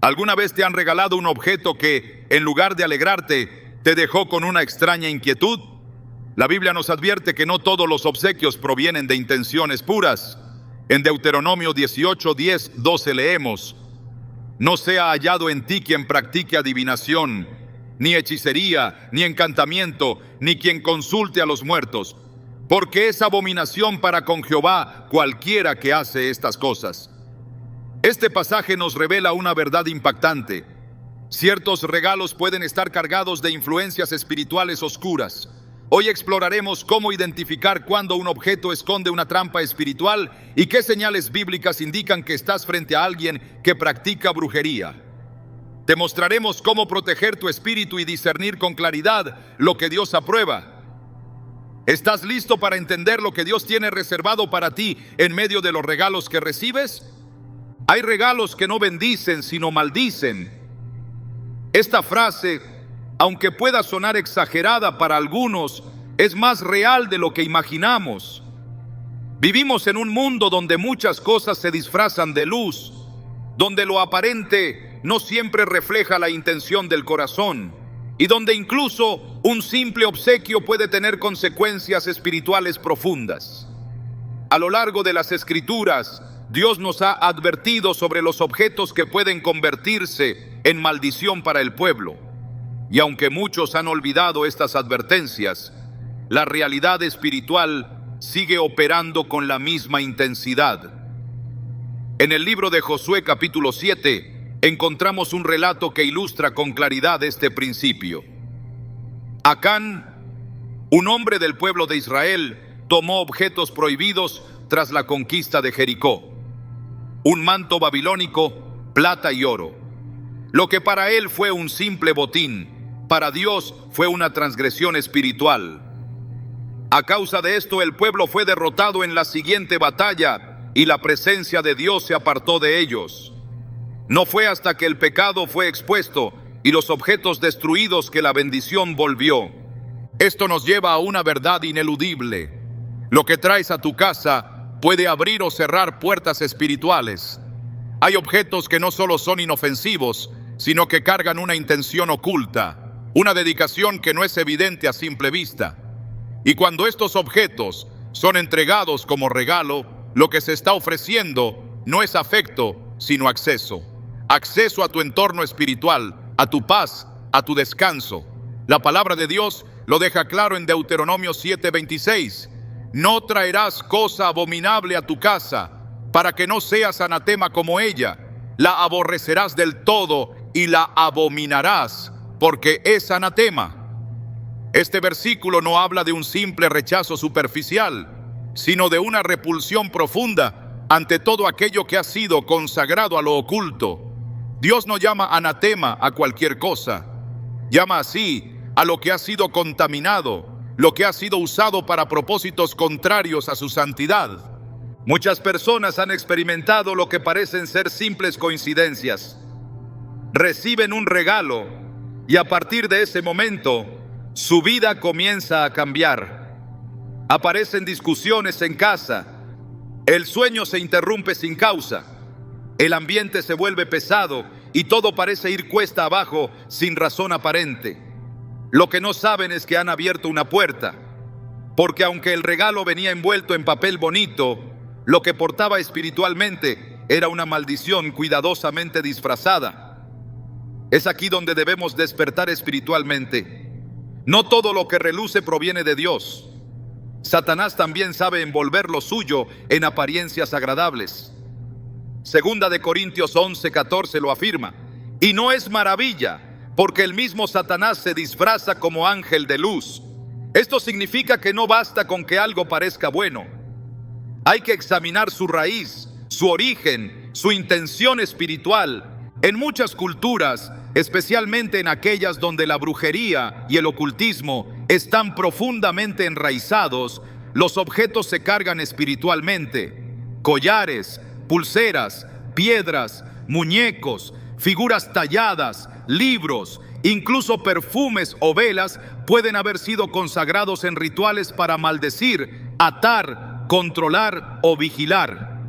¿Alguna vez te han regalado un objeto que, en lugar de alegrarte, te dejó con una extraña inquietud? La Biblia nos advierte que no todos los obsequios provienen de intenciones puras. En Deuteronomio 18, 10, 12 leemos: no sea hallado en ti quien practique adivinación, ni hechicería, ni encantamiento, ni quien consulte a los muertos, porque es abominación para con Jehová cualquiera que hace estas cosas. Este pasaje nos revela una verdad impactante. Ciertos regalos pueden estar cargados de influencias espirituales oscuras. Hoy exploraremos cómo identificar cuando un objeto esconde una trampa espiritual y qué señales bíblicas indican que estás frente a alguien que practica brujería. Te mostraremos cómo proteger tu espíritu y discernir con claridad lo que Dios aprueba. ¿Estás listo para entender lo que Dios tiene reservado para ti en medio de los regalos que recibes? Hay regalos que no bendicen, sino maldicen. Esta frase, aunque pueda sonar exagerada para algunos, es más real de lo que imaginamos. Vivimos en un mundo donde muchas cosas se disfrazan de luz, donde lo aparente no siempre refleja la intención del corazón, y donde incluso un simple obsequio puede tener consecuencias espirituales profundas. A lo largo de las Escrituras, Dios nos ha advertido sobre los objetos que pueden convertirse en maldición para el pueblo. Y aunque muchos han olvidado estas advertencias, la realidad espiritual sigue operando con la misma intensidad. En el libro de Josué capítulo 7 encontramos un relato que ilustra con claridad este principio. Acán, un hombre del pueblo de Israel, tomó objetos prohibidos tras la conquista de Jericó: un manto babilónico, plata y oro. Lo que para él fue un simple botín, para Dios fue una transgresión espiritual. A causa de esto, el pueblo fue derrotado en la siguiente batalla y la presencia de Dios se apartó de ellos. No fue hasta que el pecado fue expuesto y los objetos destruidos que la bendición volvió. Esto nos lleva a una verdad ineludible. Lo que traes a tu casa puede abrir o cerrar puertas espirituales. Hay objetos que no solo son inofensivos, sino que cargan una intención oculta, una dedicación que no es evidente a simple vista. Y cuando estos objetos son entregados como regalo, lo que se está ofreciendo no es afecto, sino acceso. Acceso a tu entorno espiritual, a tu paz, a tu descanso. La palabra de Dios lo deja claro en Deuteronomio 7:26. No traerás cosa abominable a tu casa, para que no seas anatema como ella. La aborrecerás del todo y la abominarás, porque es anatema. Este versículo no habla de un simple rechazo superficial, sino de una repulsión profunda ante todo aquello que ha sido consagrado a lo oculto. Dios no llama anatema a cualquier cosa. Llama así a lo que ha sido contaminado, lo que ha sido usado para propósitos contrarios a su santidad. Muchas personas han experimentado lo que parecen ser simples coincidencias. Reciben un regalo y a partir de ese momento, su vida comienza a cambiar. Aparecen discusiones en casa, el sueño se interrumpe sin causa, el ambiente se vuelve pesado y todo parece ir cuesta abajo sin razón aparente. Lo que no saben es que han abierto una puerta, porque aunque el regalo venía envuelto en papel bonito, lo que portaba espiritualmente era una maldición cuidadosamente disfrazada. Es aquí donde debemos despertar espiritualmente. No todo lo que reluce proviene de Dios. Satanás también sabe envolver lo suyo en apariencias agradables. Segunda de Corintios 11:14 lo afirma. Y no es maravilla, porque el mismo Satanás se disfraza como ángel de luz. Esto significa que no basta con que algo parezca bueno. Hay que examinar su raíz, su origen, su intención espiritual. En muchas culturas, especialmente en aquellas donde la brujería y el ocultismo están profundamente enraizados, los objetos se cargan espiritualmente. Collares, pulseras, piedras, muñecos, figuras talladas, libros, incluso perfumes o velas pueden haber sido consagrados en rituales para maldecir, atar, controlar o vigilar.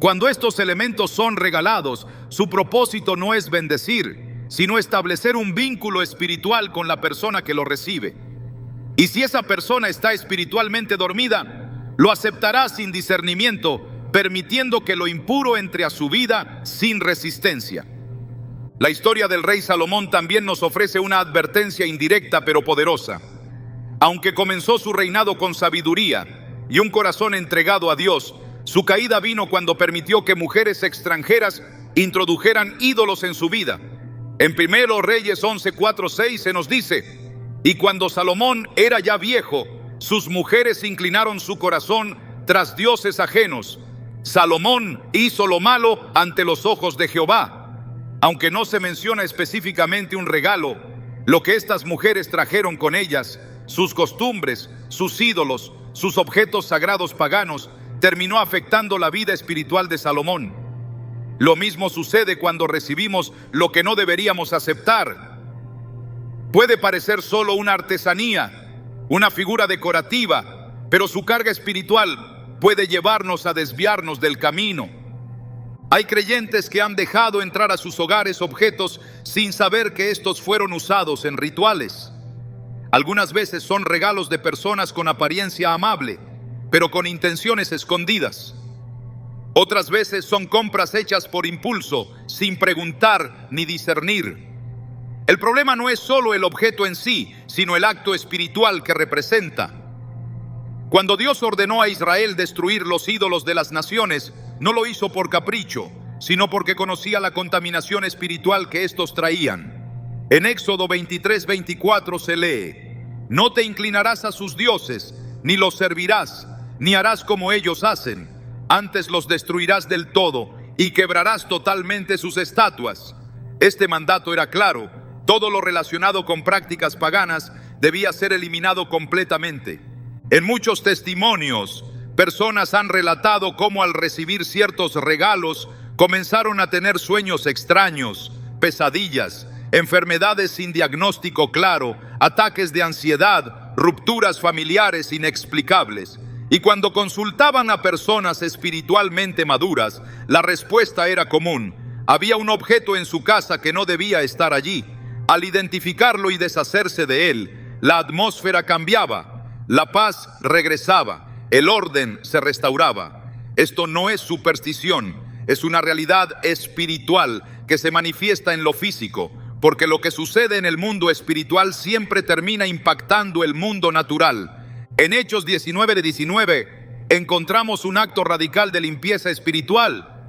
Cuando estos elementos son regalados, su propósito no es bendecir, sino establecer un vínculo espiritual con la persona que lo recibe. Y si esa persona está espiritualmente dormida, lo aceptará sin discernimiento, permitiendo que lo impuro entre a su vida sin resistencia. La historia del rey Salomón también nos ofrece una advertencia indirecta pero poderosa. Aunque comenzó su reinado con sabiduría y un corazón entregado a Dios, su caída vino cuando permitió que mujeres extranjeras introdujeran ídolos en su vida. En 1 Reyes 11:4-6 se nos dice: y cuando Salomón era ya viejo, sus mujeres inclinaron su corazón tras dioses ajenos. Salomón hizo lo malo ante los ojos de Jehová. Aunque no se menciona específicamente un regalo, lo que estas mujeres trajeron con ellas, sus costumbres, sus ídolos, sus objetos sagrados paganos, terminó afectando la vida espiritual de Salomón. Lo mismo sucede cuando recibimos lo que no deberíamos aceptar. Puede parecer solo una artesanía, una figura decorativa, pero su carga espiritual puede llevarnos a desviarnos del camino. Hay creyentes que han dejado entrar a sus hogares objetos sin saber que estos fueron usados en rituales. Algunas veces son regalos de personas con apariencia amable, pero con intenciones escondidas. Otras veces son compras hechas por impulso, sin preguntar ni discernir. El problema no es solo el objeto en sí, sino el acto espiritual que representa. Cuando Dios ordenó a Israel destruir los ídolos de las naciones, no lo hizo por capricho, sino porque conocía la contaminación espiritual que estos traían. En Éxodo 23:24 se lee: no te inclinarás a sus dioses, ni los servirás, ni harás como ellos hacen. Antes los destruirás del todo y quebrarás totalmente sus estatuas. Este mandato era claro. Todo lo relacionado con prácticas paganas debía ser eliminado completamente. En muchos testimonios, personas han relatado cómo al recibir ciertos regalos comenzaron a tener sueños extraños, pesadillas, enfermedades sin diagnóstico claro, ataques de ansiedad, rupturas familiares inexplicables. Y cuando consultaban a personas espiritualmente maduras, la respuesta era común: había un objeto en su casa que no debía estar allí. Al identificarlo y deshacerse de él, la atmósfera cambiaba, la paz regresaba, el orden se restauraba. Esto no es superstición, es una realidad espiritual que se manifiesta en lo físico, porque lo que sucede en el mundo espiritual siempre termina impactando el mundo natural. En Hechos 19:19 encontramos un acto radical de limpieza espiritual.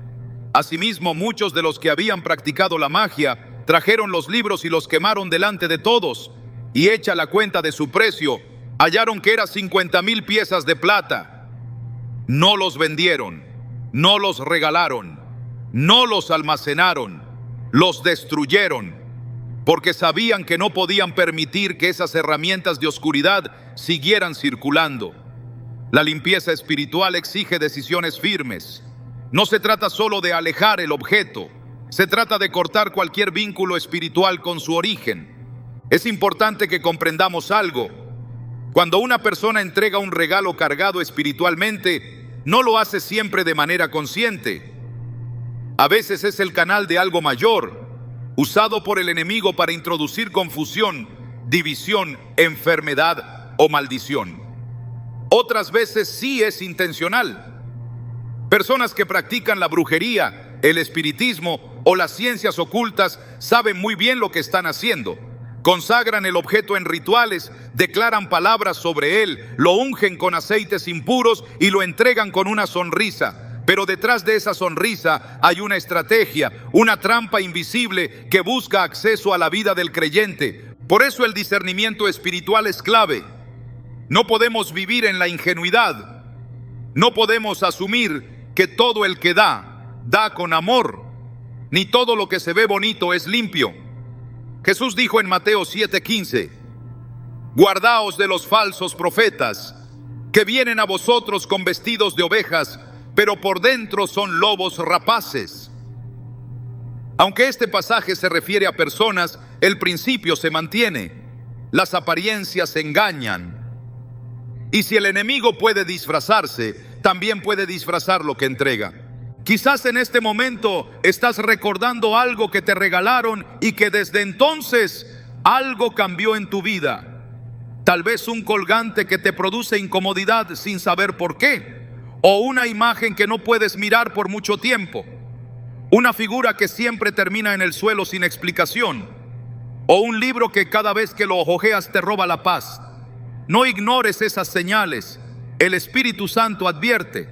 Asimismo, muchos de los que habían practicado la magia trajeron los libros y los quemaron delante de todos, y hecha la cuenta de su precio, hallaron que eran 50,000 piezas de plata. No los vendieron, no los regalaron, no los almacenaron, los destruyeron, porque sabían que no podían permitir que esas herramientas de oscuridad siguieran circulando. La limpieza espiritual exige decisiones firmes. No se trata solo de alejar el objeto, se trata de cortar cualquier vínculo espiritual con su origen. Es importante que comprendamos algo. Cuando una persona entrega un regalo cargado espiritualmente, no lo hace siempre de manera consciente. A veces es el canal de algo mayor, usado por el enemigo para introducir confusión, división, enfermedad o maldición. Otras veces sí es intencional. Personas que practican la brujería, el espiritismo o las ciencias ocultas saben muy bien lo que están haciendo. Consagran el objeto en rituales, declaran palabras sobre él, lo ungen con aceites impuros y lo entregan con una sonrisa. Pero detrás de esa sonrisa hay una estrategia, una trampa invisible que busca acceso a la vida del creyente. Por eso el discernimiento espiritual es clave. No podemos vivir en la ingenuidad. No podemos asumir que todo el que da con amor. Ni todo lo que se ve bonito es limpio. Jesús dijo en Mateo 7:15: guardaos de los falsos profetas, que vienen a vosotros con vestidos de ovejas, pero por dentro son lobos rapaces. Aunque este pasaje se refiere a personas, el principio se mantiene. Las apariencias engañan. Y si el enemigo puede disfrazarse, también puede disfrazar lo que entrega. Quizás en este momento estás recordando algo que te regalaron y que desde entonces algo cambió en tu vida. Tal vez un colgante que te produce incomodidad sin saber por qué, o una imagen que no puedes mirar por mucho tiempo, una figura que siempre termina en el suelo sin explicación, o un libro que cada vez que lo hojeas te roba la paz. No ignores esas señales. El Espíritu Santo advierte.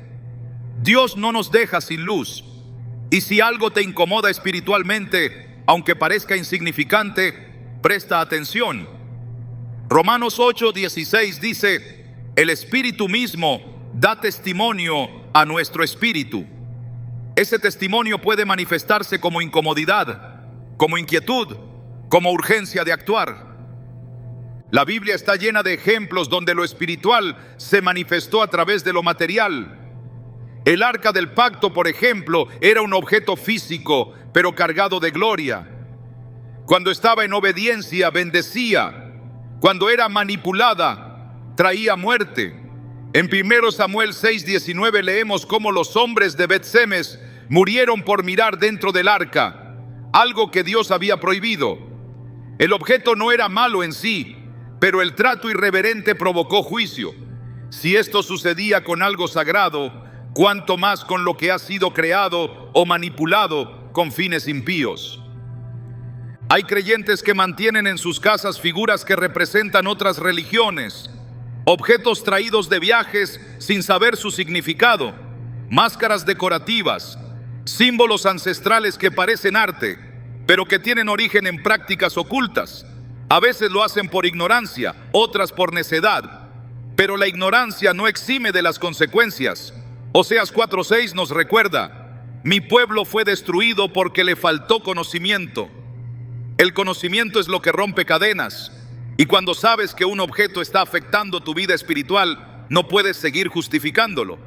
Dios no nos deja sin luz. Y si algo te incomoda espiritualmente, aunque parezca insignificante, presta atención. Romanos 8:16 dice: el Espíritu mismo da testimonio a nuestro espíritu. Ese testimonio puede manifestarse como incomodidad, como inquietud, como urgencia de actuar. La Biblia está llena de ejemplos donde lo espiritual se manifestó a través de lo material. El arca del pacto, por ejemplo, era un objeto físico, pero cargado de gloria. Cuando estaba en obediencia, bendecía. Cuando era manipulada, traía muerte. En 1 Samuel 6:19 leemos cómo los hombres de Bet-Semes murieron por mirar dentro del arca, algo que Dios había prohibido. El objeto no era malo en sí, pero el trato irreverente provocó juicio. Si esto sucedía con algo sagrado, cuánto más con lo que ha sido creado o manipulado con fines impíos. Hay creyentes que mantienen en sus casas figuras que representan otras religiones, objetos traídos de viajes sin saber su significado, máscaras decorativas, símbolos ancestrales que parecen arte, pero que tienen origen en prácticas ocultas. A veces lo hacen por ignorancia, otras por necedad, pero la ignorancia no exime de las consecuencias. Oseas 4:6 nos recuerda: mi pueblo fue destruido porque le faltó conocimiento. El conocimiento es lo que rompe cadenas, y cuando sabes que un objeto está afectando tu vida espiritual, no puedes seguir justificándolo.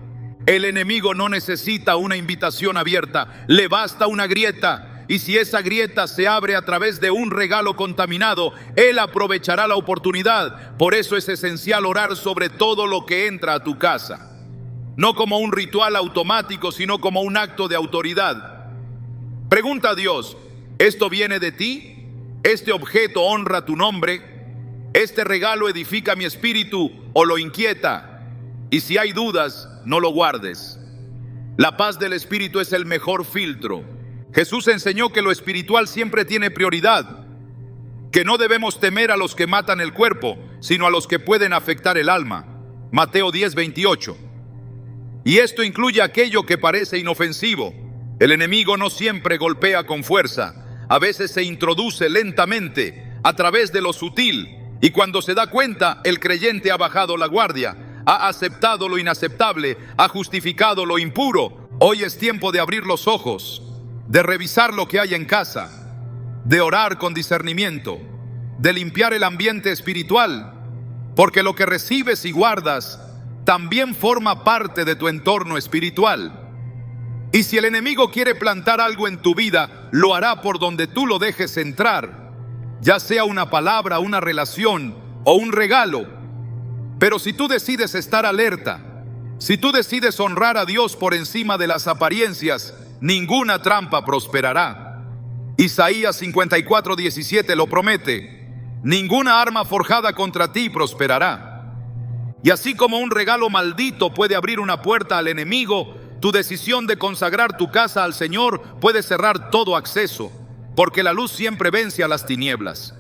El enemigo no necesita una invitación abierta, le basta una grieta. Y si esa grieta se abre a través de un regalo contaminado, él aprovechará la oportunidad. Por eso es esencial orar sobre todo lo que entra a tu casa. No como un ritual automático, sino como un acto de autoridad. Pregunta a Dios: ¿esto viene de ti? ¿Este objeto honra tu nombre? ¿Este regalo edifica mi espíritu o lo inquieta? Y si hay dudas, no lo guardes. La paz del espíritu es el mejor filtro. Jesús enseñó que lo espiritual siempre tiene prioridad, que no debemos temer a los que matan el cuerpo, sino a los que pueden afectar el alma. Mateo 10:28. Y esto incluye aquello que parece inofensivo. El enemigo no siempre golpea con fuerza, a veces se introduce lentamente a través de lo sutil, y cuando se da cuenta, el creyente ha bajado la guardia, ha aceptado lo inaceptable, ha justificado lo impuro. Hoy es tiempo de abrir los ojos, de revisar lo que hay en casa, de orar con discernimiento, de limpiar el ambiente espiritual, porque lo que recibes y guardas también forma parte de tu entorno espiritual. Y si el enemigo quiere plantar algo en tu vida, lo hará por donde tú lo dejes entrar, ya sea una palabra, una relación o un regalo. Pero si tú decides estar alerta, si tú decides honrar a Dios por encima de las apariencias, ninguna trampa prosperará. Isaías 54:17 lo promete: ninguna arma forjada contra ti prosperará. Y así como un regalo maldito puede abrir una puerta al enemigo, tu decisión de consagrar tu casa al Señor puede cerrar todo acceso, porque la luz siempre vence a las tinieblas.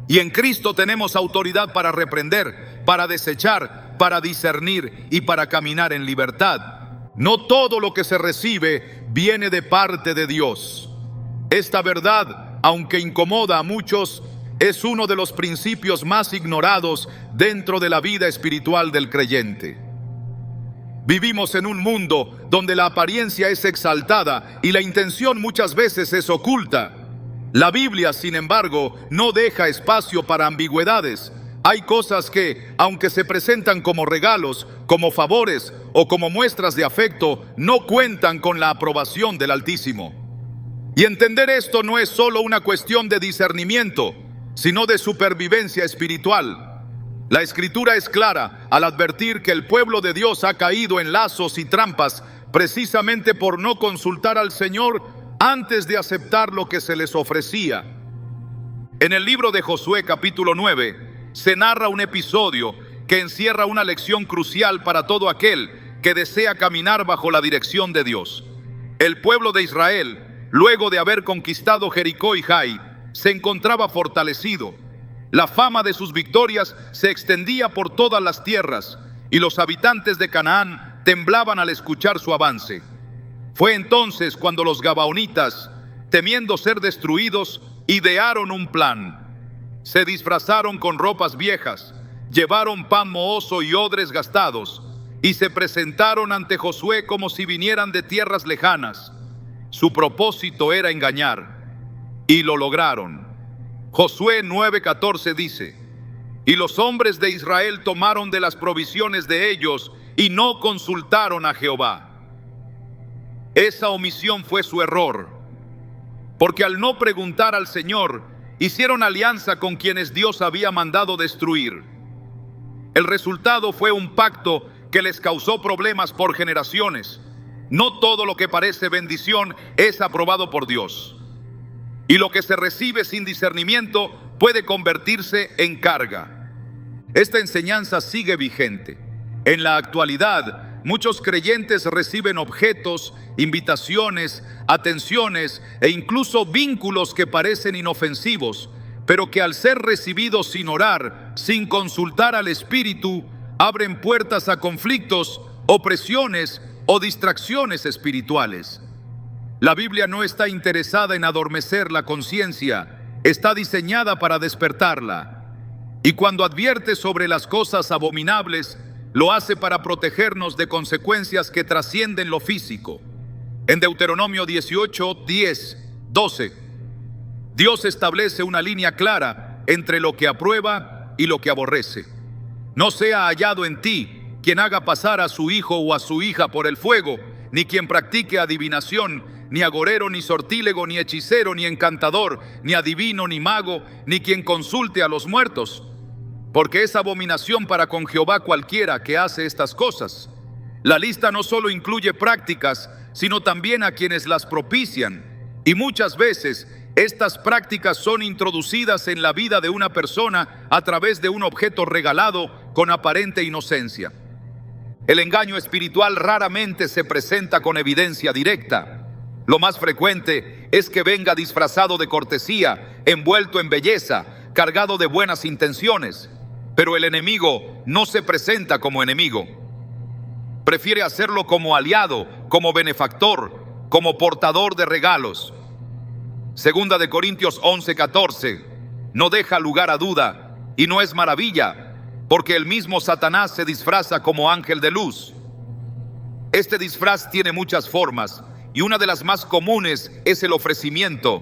Y en Cristo tenemos autoridad para reprender, para desechar, para discernir y para caminar en libertad. No todo lo que se recibe viene de parte de Dios. Esta verdad, aunque incomoda a muchos, es uno de los principios más ignorados dentro de la vida espiritual del creyente. Vivimos en un mundo donde la apariencia es exaltada y la intención muchas veces es oculta. La Biblia, sin embargo, no deja espacio para ambigüedades. Hay cosas que, aunque se presentan como regalos, como favores o como muestras de afecto, no cuentan con la aprobación del Altísimo. Y entender esto no es solo una cuestión de discernimiento, sino de supervivencia espiritual. La Escritura es clara al advertir que el pueblo de Dios ha caído en lazos y trampas precisamente por no consultar al Señor antes de aceptar lo que se les ofrecía. En el libro de Josué capítulo 9 se narra un episodio que encierra una lección crucial para todo aquel que desea caminar bajo la dirección de Dios. El pueblo de Israel, luego de haber conquistado Jericó y Jai, se encontraba fortalecido. La fama de sus victorias se extendía por todas las tierras y los habitantes de Canaán temblaban al escuchar su avance. Fue entonces cuando los gabaonitas, temiendo ser destruidos, idearon un plan. Se disfrazaron con ropas viejas, llevaron pan mohoso y odres gastados, y se presentaron ante Josué como si vinieran de tierras lejanas. Su propósito era engañar, y lo lograron. Josué 9:14 dice: y los hombres de Israel tomaron de las provisiones de ellos y no consultaron a Jehová. Esa omisión fue su error, porque al no preguntar al Señor, hicieron alianza con quienes Dios había mandado destruir. El resultado fue un pacto que les causó problemas por generaciones. No todo lo que parece bendición es aprobado por Dios, y lo que se recibe sin discernimiento puede convertirse en carga. Esta enseñanza sigue vigente. En la actualidad, muchos creyentes reciben objetos, invitaciones, atenciones e incluso vínculos que parecen inofensivos, pero que al ser recibidos sin orar, sin consultar al Espíritu, abren puertas a conflictos, opresiones o distracciones espirituales. La Biblia no está interesada en adormecer la conciencia, está diseñada para despertarla. Y cuando advierte sobre las cosas abominables, lo hace para protegernos de consecuencias que trascienden lo físico. En Deuteronomio 18, 10, 12, Dios establece una línea clara entre lo que aprueba y lo que aborrece. No sea hallado en ti quien haga pasar a su hijo o a su hija por el fuego, ni quien practique adivinación, ni agorero, ni sortílego, ni hechicero, ni encantador, ni adivino, ni mago, ni quien consulte a los muertos, porque es abominación para con Jehová cualquiera que hace estas cosas. La lista no solo incluye prácticas, sino también a quienes las propician, y muchas veces estas prácticas son introducidas en la vida de una persona a través de un objeto regalado con aparente inocencia. El engaño espiritual raramente se presenta con evidencia directa. Lo más frecuente es que venga disfrazado de cortesía, envuelto en belleza, cargado de buenas intenciones. Pero el enemigo no se presenta como enemigo. Prefiere hacerlo como aliado, como benefactor, como portador de regalos. Segunda de Corintios 11:14, no deja lugar a duda, y no es maravilla, porque el mismo Satanás se disfraza como ángel de luz. Este disfraz tiene muchas formas, y una de las más comunes es el ofrecimiento.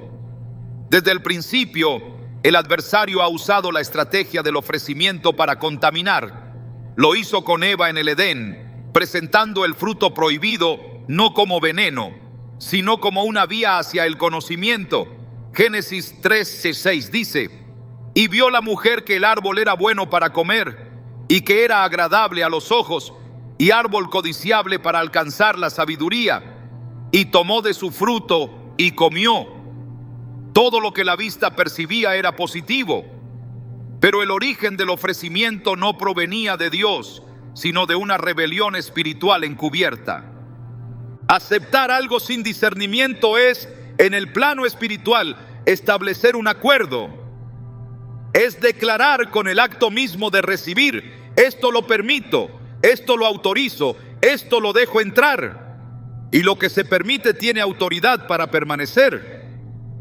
Desde el principio, el adversario ha usado la estrategia del ofrecimiento para contaminar. Lo hizo con Eva en el Edén, presentando el fruto prohibido no como veneno, sino como una vía hacia el conocimiento. Génesis 3:6 dice: y vio la mujer que el árbol era bueno para comer, y que era agradable a los ojos, y árbol codiciable para alcanzar la sabiduría, y tomó de su fruto y comió. Todo lo que la vista percibía era positivo, pero el origen del ofrecimiento no provenía de Dios, sino de una rebelión espiritual encubierta. Aceptar algo sin discernimiento es, en el plano espiritual, establecer un acuerdo. Es declarar con el acto mismo de recibir: esto lo permito, esto lo autorizo, esto lo dejo entrar. Y lo que se permite tiene autoridad para permanecer.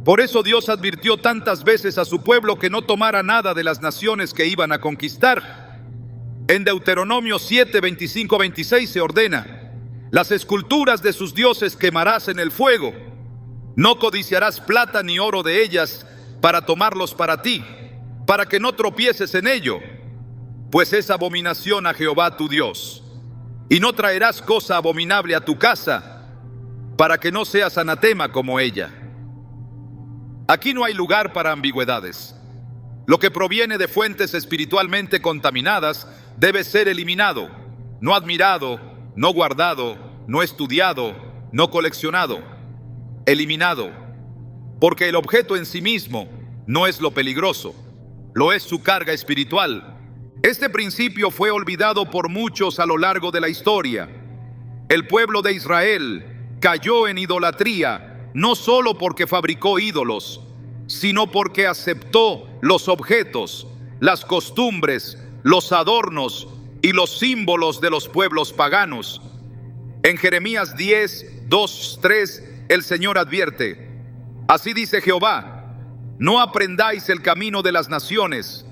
Por eso Dios advirtió tantas veces a su pueblo que no tomara nada de las naciones que iban a conquistar. En Deuteronomio 7, 25, 26 se ordena: las esculturas de sus dioses quemarás en el fuego. No codiciarás plata ni oro de ellas para tomarlos para ti, para que no tropieces en ello, pues es abominación a Jehová tu Dios. Y no traerás cosa abominable a tu casa, para que no seas anatema como ella. Aquí no hay lugar para ambigüedades. Lo que proviene de fuentes espiritualmente contaminadas debe ser eliminado, no admirado, no guardado, no estudiado, no coleccionado, eliminado, porque el objeto en sí mismo no es lo peligroso, lo es su carga espiritual. Este principio fue olvidado por muchos a lo largo de la historia. El pueblo de Israel cayó en idolatría no solo porque fabricó ídolos, sino porque aceptó los objetos, las costumbres, los adornos y los símbolos de los pueblos paganos. En Jeremías 10, 2, 3, el Señor advierte: así dice Jehová, no aprendáis el camino de las naciones,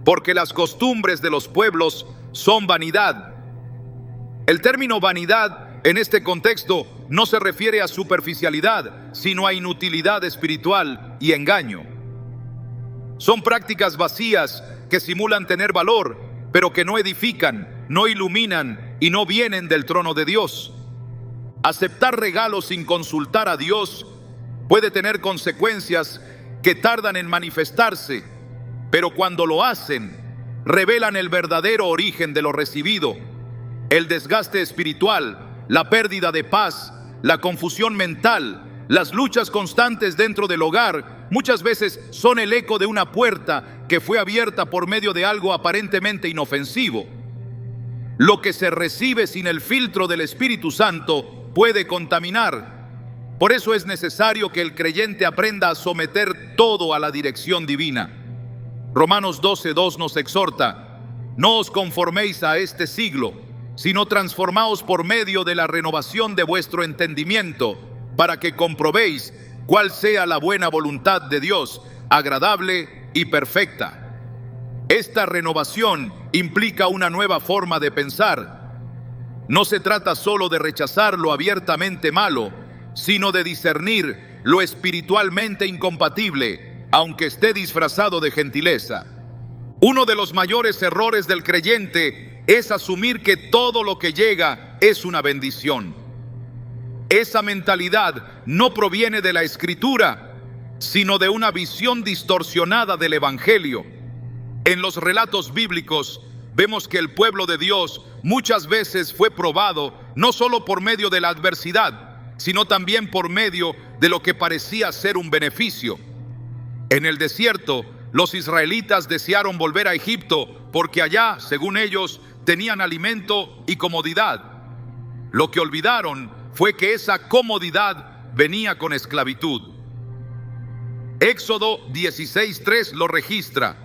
porque las costumbres de los pueblos son vanidad. El término vanidad en este contexto no se refiere a superficialidad, sino a inutilidad espiritual y engaño. Son prácticas vacías que simulan tener valor, pero que no edifican, no iluminan y no vienen del trono de Dios. Aceptar regalos sin consultar a Dios puede tener consecuencias que tardan en manifestarse, pero cuando lo hacen, revelan el verdadero origen de lo recibido: el desgaste espiritual, la pérdida de paz, la confusión mental, las luchas constantes dentro del hogar. Muchas veces son el eco de una puerta que fue abierta por medio de algo aparentemente inofensivo. Lo que se recibe sin el filtro del Espíritu Santo puede contaminar. Por eso es necesario que el creyente aprenda a someter todo a la dirección divina. Romanos 12:2 nos exhorta: no os conforméis a este siglo, sino transformaos por medio de la renovación de vuestro entendimiento, para que comprobéis cuál sea la buena voluntad de Dios, agradable y perfecta. Esta renovación implica una nueva forma de pensar. No se trata solo de rechazar lo abiertamente malo, sino de discernir lo espiritualmente incompatible, aunque esté disfrazado de gentileza. Uno de los mayores errores del creyente es asumir que todo lo que llega es una bendición. Esa mentalidad no proviene de la Escritura, sino de una visión distorsionada del Evangelio. En los relatos bíblicos vemos que el pueblo de Dios muchas veces fue probado no solo por medio de la adversidad, sino también por medio de lo que parecía ser un beneficio. En el desierto, los israelitas desearon volver a Egipto porque allá, según ellos, tenían alimento y comodidad. Lo que olvidaron fue que esa comodidad venía con esclavitud. Éxodo 16:3 lo registra: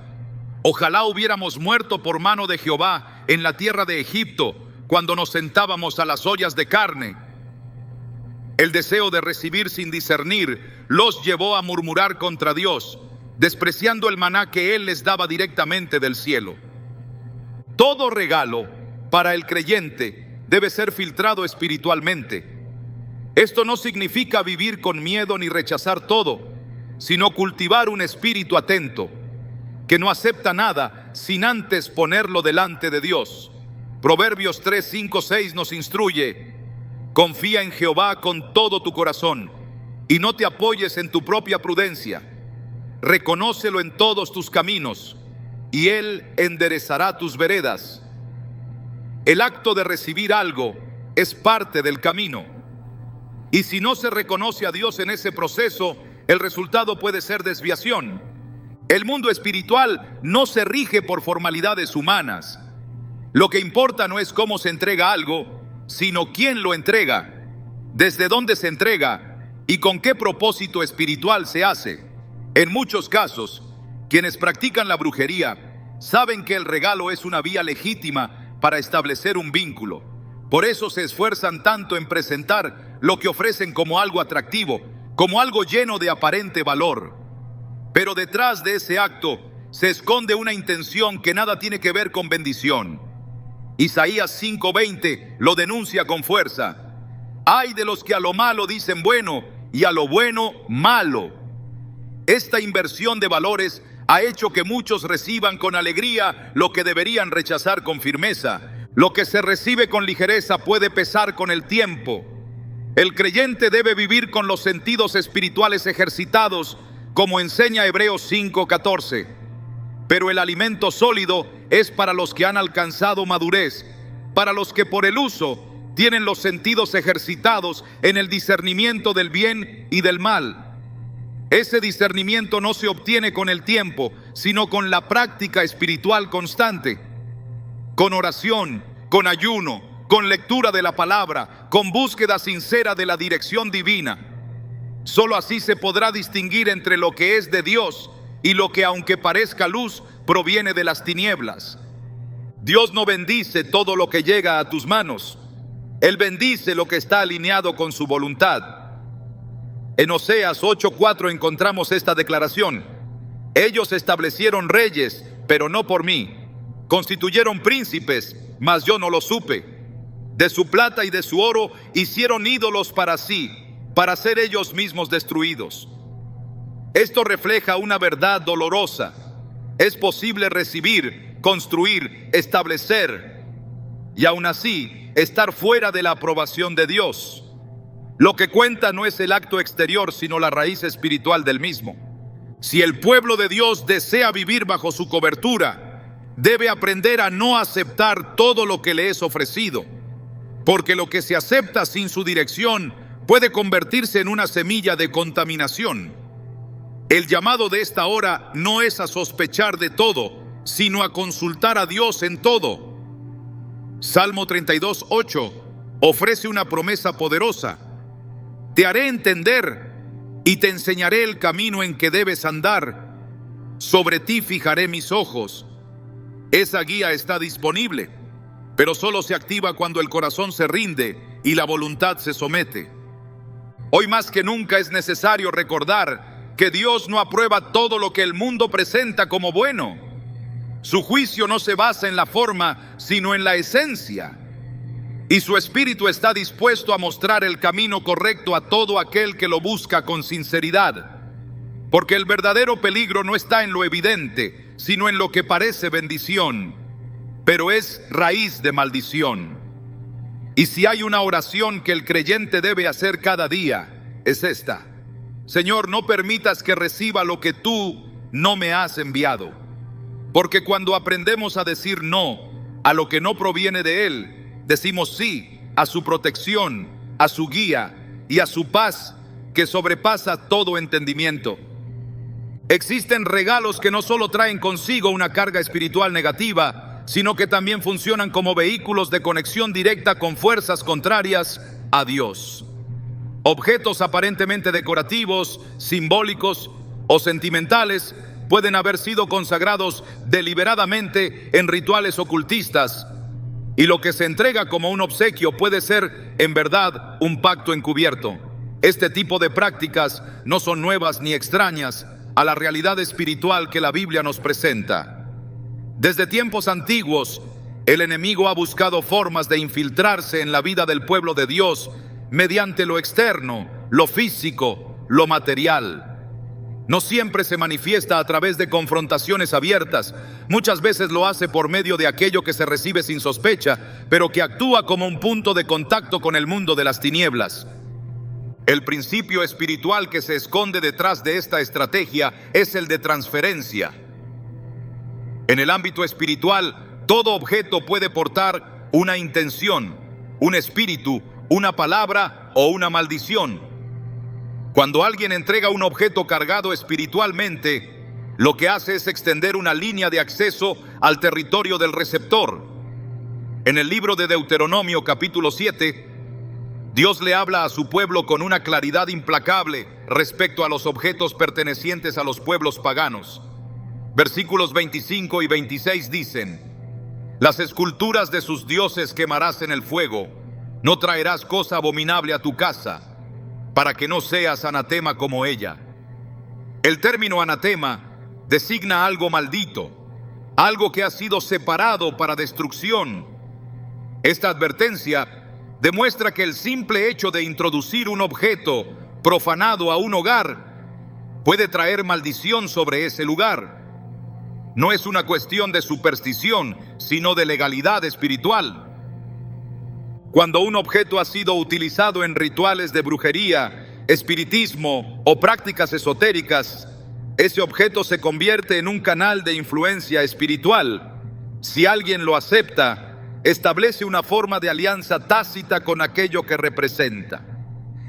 ojalá hubiéramos muerto por mano de Jehová en la tierra de Egipto, cuando nos sentábamos a las ollas de carne. El deseo de recibir sin discernir los llevó a murmurar contra Dios, despreciando el maná que Él les daba directamente del cielo. Todo regalo para el creyente debe ser filtrado espiritualmente. Esto no significa vivir con miedo ni rechazar todo, sino cultivar un espíritu atento, que no acepta nada sin antes ponerlo delante de Dios. Proverbios 3, 5, 6 nos instruye: confía en Jehová con todo tu corazón y no te apoyes en tu propia prudencia. Reconócelo en todos tus caminos y Él enderezará tus veredas. El acto de recibir algo es parte del camino. Y si no se reconoce a Dios en ese proceso, el resultado puede ser desviación. El mundo espiritual no se rige por formalidades humanas. Lo que importa no es cómo se entrega algo, sino quién lo entrega, desde dónde se entrega y con qué propósito espiritual se hace. En muchos casos, quienes practican la brujería saben que el regalo es una vía legítima para establecer un vínculo. Por eso se esfuerzan tanto en presentar lo que ofrecen como algo atractivo, como algo lleno de aparente valor. Pero detrás de ese acto se esconde una intención que nada tiene que ver con bendición. Isaías 5:20 lo denuncia con fuerza: ay de los que a lo malo dicen bueno y a lo bueno malo. Esta inversión de valores ha hecho que muchos reciban con alegría lo que deberían rechazar con firmeza. Lo que se recibe con ligereza puede pesar con el tiempo. El creyente debe vivir con los sentidos espirituales ejercitados, como enseña Hebreos 5:14. Pero el alimento sólido es para los que han alcanzado madurez, para los que por el uso tienen los sentidos ejercitados en el discernimiento del bien y del mal. Ese discernimiento no se obtiene con el tiempo, sino con la práctica espiritual constante, con oración, con ayuno, con lectura de la palabra, con búsqueda sincera de la dirección divina. Solo así se podrá distinguir entre lo que es de Dios y lo que, aunque parezca luz, proviene de las tinieblas. Dios no bendice todo lo que llega a tus manos. Él bendice lo que está alineado con su voluntad. En Oseas 8:4 encontramos esta declaración: ellos establecieron reyes, pero no por mí. Constituyeron príncipes, mas yo no lo supe. De su plata y de su oro hicieron ídolos para sí, para ser ellos mismos destruidos. Esto refleja una verdad dolorosa. Es posible recibir, construir, establecer, y aún así estar fuera de la aprobación de Dios. Lo que cuenta no es el acto exterior, sino la raíz espiritual del mismo. Si el pueblo de Dios desea vivir bajo su cobertura, debe aprender a no aceptar todo lo que le es ofrecido, porque lo que se acepta sin su dirección puede convertirse en una semilla de contaminación. El llamado de esta hora no es a sospechar de todo, sino a consultar a Dios en todo. Salmo 32:8 ofrece una promesa poderosa: te haré entender y te enseñaré el camino en que debes andar. Sobre ti fijaré mis ojos. Esa guía está disponible, pero solo se activa cuando el corazón se rinde y la voluntad se somete. Hoy más que nunca es necesario recordar que Dios no aprueba todo lo que el mundo presenta como bueno. Su juicio no se basa en la forma, sino en la esencia. Y su espíritu está dispuesto a mostrar el camino correcto a todo aquel que lo busca con sinceridad. Porque el verdadero peligro no está en lo evidente, sino en lo que parece bendición, pero es raíz de maldición. Y si hay una oración que el creyente debe hacer cada día, es esta: Señor, no permitas que reciba lo que tú no me has enviado. Porque cuando aprendemos a decir no a lo que no proviene de Él, decimos sí a su protección, a su guía y a su paz que sobrepasa todo entendimiento. Existen regalos que no solo traen consigo una carga espiritual negativa, sino que también funcionan como vehículos de conexión directa con fuerzas contrarias a Dios. Objetos aparentemente decorativos, simbólicos o sentimentales pueden haber sido consagrados deliberadamente en rituales ocultistas, y lo que se entrega como un obsequio puede ser, en verdad, un pacto encubierto. Este tipo de prácticas no son nuevas ni extrañas a la realidad espiritual que la Biblia nos presenta. Desde tiempos antiguos, el enemigo ha buscado formas de infiltrarse en la vida del pueblo de Dios mediante lo externo, lo físico, lo material. No siempre se manifiesta a través de confrontaciones abiertas. Muchas veces lo hace por medio de aquello que se recibe sin sospecha, pero que actúa como un punto de contacto con el mundo de las tinieblas. El principio espiritual que se esconde detrás de esta estrategia es el de transferencia. En el ámbito espiritual, todo objeto puede portar una intención, un espíritu, una palabra o una maldición. Cuando alguien entrega un objeto cargado espiritualmente, lo que hace es extender una línea de acceso al territorio del receptor. En el libro de Deuteronomio capítulo 7, Dios le habla a su pueblo con una claridad implacable respecto a los objetos pertenecientes a los pueblos paganos. Versículos 25 y 26 dicen: las esculturas de sus dioses quemarás en el fuego, no traerás cosa abominable a tu casa, para que no seas anatema como ella. El término anatema designa algo maldito, algo que ha sido separado para destrucción. Esta advertencia demuestra que el simple hecho de introducir un objeto profanado a un hogar puede traer maldición sobre ese lugar. No es una cuestión de superstición, sino de legalidad espiritual. Cuando un objeto ha sido utilizado en rituales de brujería, espiritismo o prácticas esotéricas, ese objeto se convierte en un canal de influencia espiritual. Si alguien lo acepta, establece una forma de alianza tácita con aquello que representa.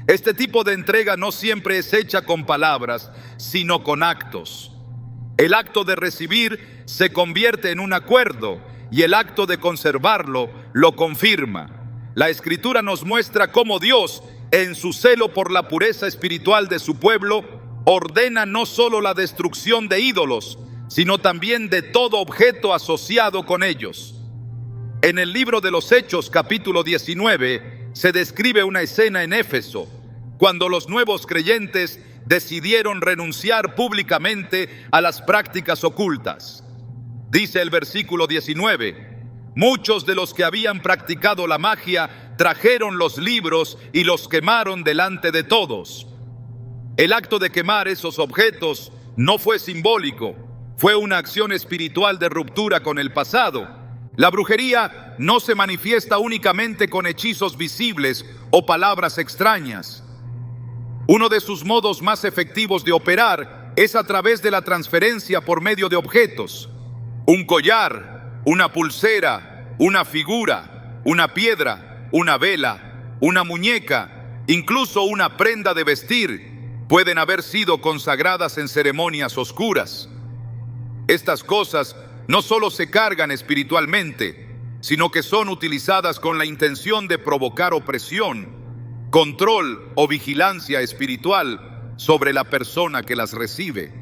Este tipo de entrega no siempre es hecha con palabras, sino con actos. El acto de recibir se convierte en un acuerdo y el acto de conservarlo lo confirma. La Escritura nos muestra cómo Dios, en su celo por la pureza espiritual de su pueblo, ordena no solo la destrucción de ídolos, sino también de todo objeto asociado con ellos. En el libro de los Hechos, capítulo 19, se describe una escena en Éfeso, cuando los nuevos creyentes decidieron renunciar públicamente a las prácticas ocultas. Dice el versículo 19, muchos de los que habían practicado la magia trajeron los libros y los quemaron delante de todos. El acto de quemar esos objetos no fue simbólico, fue una acción espiritual de ruptura con el pasado. La brujería no se manifiesta únicamente con hechizos visibles o palabras extrañas. Uno de sus modos más efectivos de operar es a través de la transferencia por medio de objetos. Un collar, una pulsera, una figura, una piedra, una vela, una muñeca, incluso una prenda de vestir, pueden haber sido consagradas en ceremonias oscuras. Estas cosas no solo se cargan espiritualmente, sino que son utilizadas con la intención de provocar opresión, control o vigilancia espiritual sobre la persona que las recibe.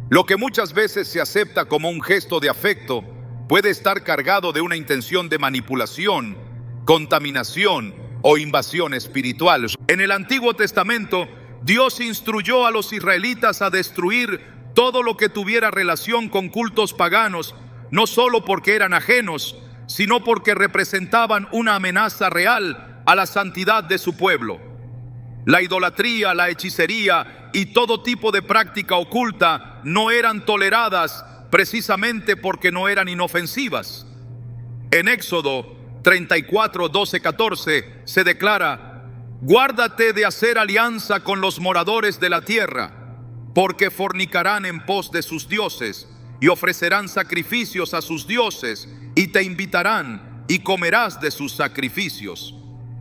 Lo que muchas veces se acepta como un gesto de afecto puede estar cargado de una intención de manipulación, contaminación o invasión espiritual. En el Antiguo Testamento, Dios instruyó a los israelitas a destruir todo lo que tuviera relación con cultos paganos, no solo porque eran ajenos, sino porque representaban una amenaza real a la santidad de su pueblo. La idolatría, la hechicería y todo tipo de práctica oculta no eran toleradas precisamente porque no eran inofensivas. En Éxodo 34, 12, 14 se declara: guárdate de hacer alianza con los moradores de la tierra, porque fornicarán en pos de sus dioses y ofrecerán sacrificios a sus dioses y te invitarán y comerás de sus sacrificios.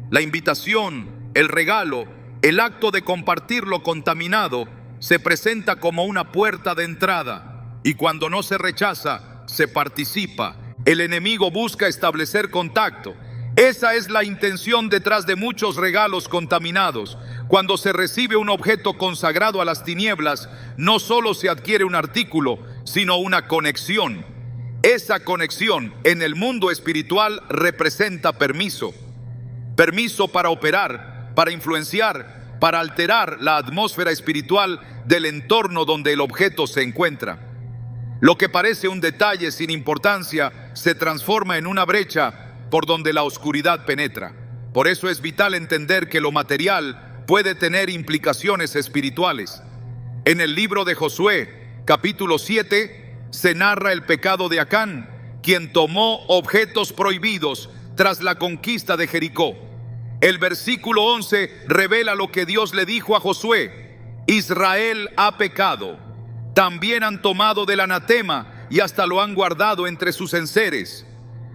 La invitación, el regalo, el acto de compartir lo contaminado se presenta como una puerta de entrada, y cuando no se rechaza, se participa. El enemigo busca establecer contacto. Esa es la intención detrás de muchos regalos contaminados. Cuando se recibe un objeto consagrado a las tinieblas, no solo se adquiere un artículo, sino una conexión. Esa conexión en el mundo espiritual representa permiso. Permiso para operar, para influenciar, para alterar la atmósfera espiritual del entorno donde el objeto se encuentra. Lo que parece un detalle sin importancia se transforma en una brecha por donde la oscuridad penetra. Por eso es vital entender que lo material puede tener implicaciones espirituales. En el libro de Josué, capítulo 7, se narra el pecado de Acán, quien tomó objetos prohibidos tras la conquista de Jericó. El versículo 11 revela lo que Dios le dijo a Josué: Israel ha pecado, también han tomado del anatema y hasta lo han guardado entre sus enseres.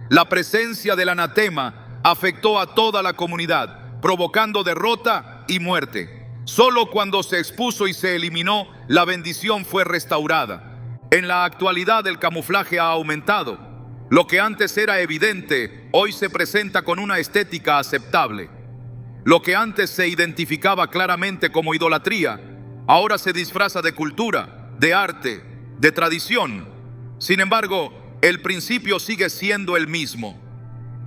La presencia del anatema afectó a toda la comunidad, provocando derrota y muerte. Solo cuando se expuso y se eliminó, la bendición fue restaurada. En la actualidad el camuflaje ha aumentado. Lo que antes era evidente, hoy se presenta con una estética aceptable. Lo que antes se identificaba claramente como idolatría, ahora se disfraza de cultura, de arte, de tradición. Sin embargo, el principio sigue siendo el mismo.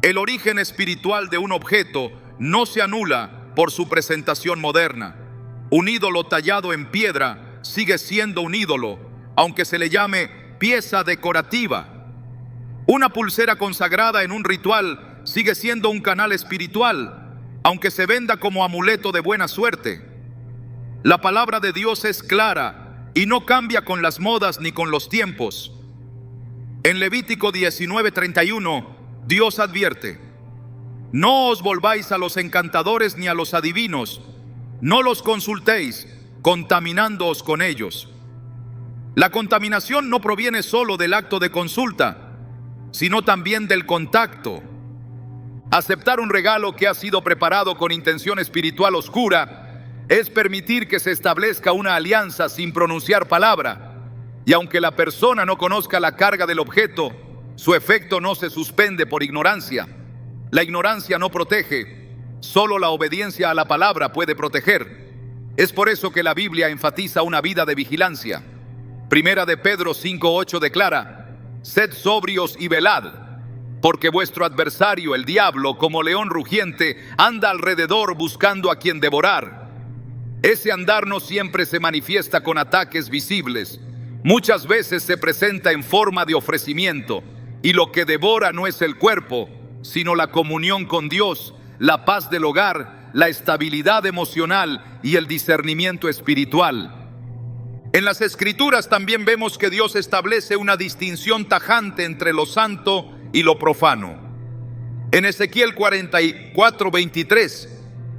El origen espiritual de un objeto no se anula por su presentación moderna. Un ídolo tallado en piedra sigue siendo un ídolo, aunque se le llame pieza decorativa. Una pulsera consagrada en un ritual sigue siendo un canal espiritual, aunque se venda como amuleto de buena suerte. La palabra de Dios es clara y no cambia con las modas ni con los tiempos. En Levítico 19:31, Dios advierte: no os volváis a los encantadores ni a los adivinos, no los consultéis, contaminándoos con ellos. La contaminación no proviene solo del acto de consulta, sino también del contacto. Aceptar un regalo que ha sido preparado con intención espiritual oscura es permitir que se establezca una alianza sin pronunciar palabra. Y aunque la persona no conozca la carga del objeto, su efecto no se suspende por ignorancia. La ignorancia no protege, solo la obediencia a la palabra puede proteger. Es por eso que la Biblia enfatiza una vida de vigilancia. Primera de Pedro 5:8 declara: sed sobrios y velad, porque vuestro adversario, el diablo, como león rugiente, anda alrededor buscando a quien devorar. Ese andar no siempre se manifiesta con ataques visibles. Muchas veces se presenta en forma de ofrecimiento, y lo que devora no es el cuerpo, sino la comunión con Dios, la paz del hogar, la estabilidad emocional y el discernimiento espiritual. En las Escrituras también vemos que Dios establece una distinción tajante entre lo santo y lo profano. En Ezequiel 44:23,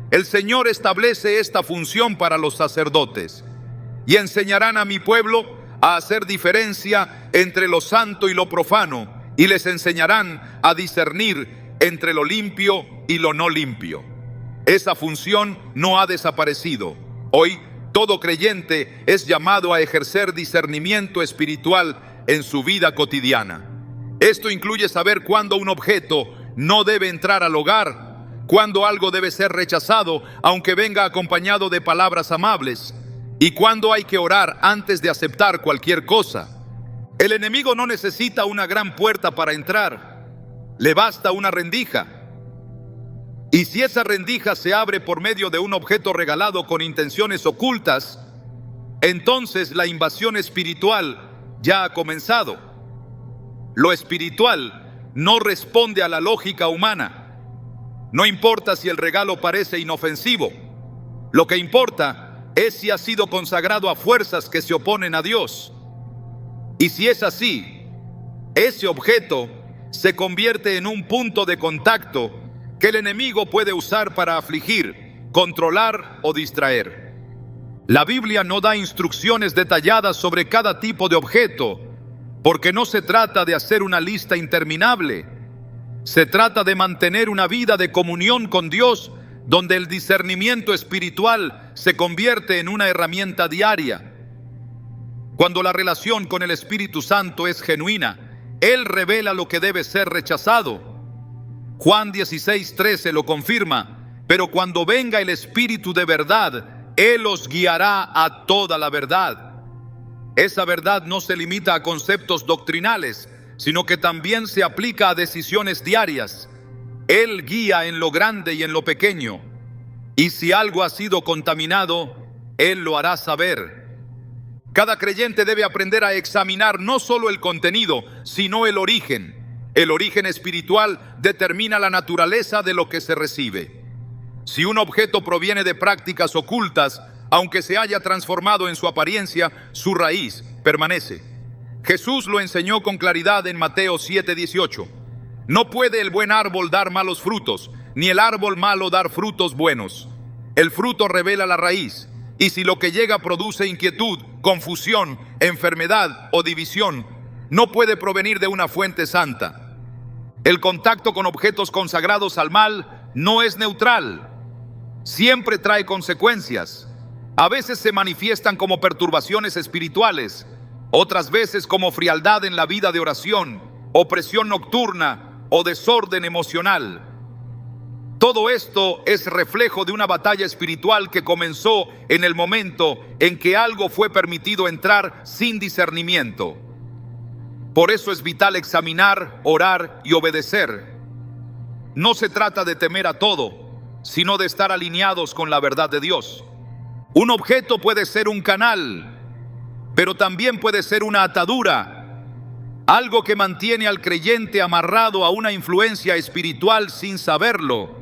el Señor establece esta función para los sacerdotes: y enseñarán a mi pueblo a hacer diferencia entre lo santo y lo profano, y les enseñarán a discernir entre lo limpio y lo no limpio. Esa función no ha desaparecido. Hoy, todo creyente es llamado a ejercer discernimiento espiritual en su vida cotidiana. Esto incluye saber cuándo un objeto no debe entrar al hogar, cuándo algo debe ser rechazado, aunque venga acompañado de palabras amables, y cuándo hay que orar antes de aceptar cualquier cosa. El enemigo no necesita una gran puerta para entrar, le basta una rendija. Y si esa rendija se abre por medio de un objeto regalado con intenciones ocultas, entonces la invasión espiritual ya ha comenzado. Lo espiritual no responde a la lógica humana. No importa si el regalo parece inofensivo. Lo que importa es si ha sido consagrado a fuerzas que se oponen a Dios. Y si es así, ese objeto se convierte en un punto de contacto que el enemigo puede usar para afligir, controlar o distraer. La Biblia no da instrucciones detalladas sobre cada tipo de objeto, porque no se trata de hacer una lista interminable. Se trata de mantener una vida de comunión con Dios, donde el discernimiento espiritual se convierte en una herramienta diaria. Cuando la relación con el Espíritu Santo es genuina, Él revela lo que debe ser rechazado. Juan 16:13 lo confirma: pero cuando venga el Espíritu de verdad, Él os guiará a toda la verdad. Esa verdad no se limita a conceptos doctrinales, sino que también se aplica a decisiones diarias. Él guía en lo grande y en lo pequeño. Y si algo ha sido contaminado, Él lo hará saber. Cada creyente debe aprender a examinar no solo el contenido, sino el origen. El origen espiritual determina la naturaleza de lo que se recibe. Si un objeto proviene de prácticas ocultas, aunque se haya transformado en su apariencia, su raíz permanece. Jesús lo enseñó con claridad en Mateo 7:18. No puede el buen árbol dar malos frutos, ni el árbol malo dar frutos buenos. El fruto revela la raíz, y si lo que llega produce inquietud, confusión, enfermedad o división, no puede provenir de una fuente santa. El contacto con objetos consagrados al mal no es neutral. Siempre trae consecuencias. A veces se manifiestan como perturbaciones espirituales, otras veces como frialdad en la vida de oración, opresión nocturna o desorden emocional. Todo esto es reflejo de una batalla espiritual que comenzó en el momento en que algo fue permitido entrar sin discernimiento. Por eso es vital examinar, orar y obedecer. No se trata de temer a todo, sino de estar alineados con la verdad de Dios. Un objeto puede ser un canal, pero también puede ser una atadura, algo que mantiene al creyente amarrado a una influencia espiritual sin saberlo.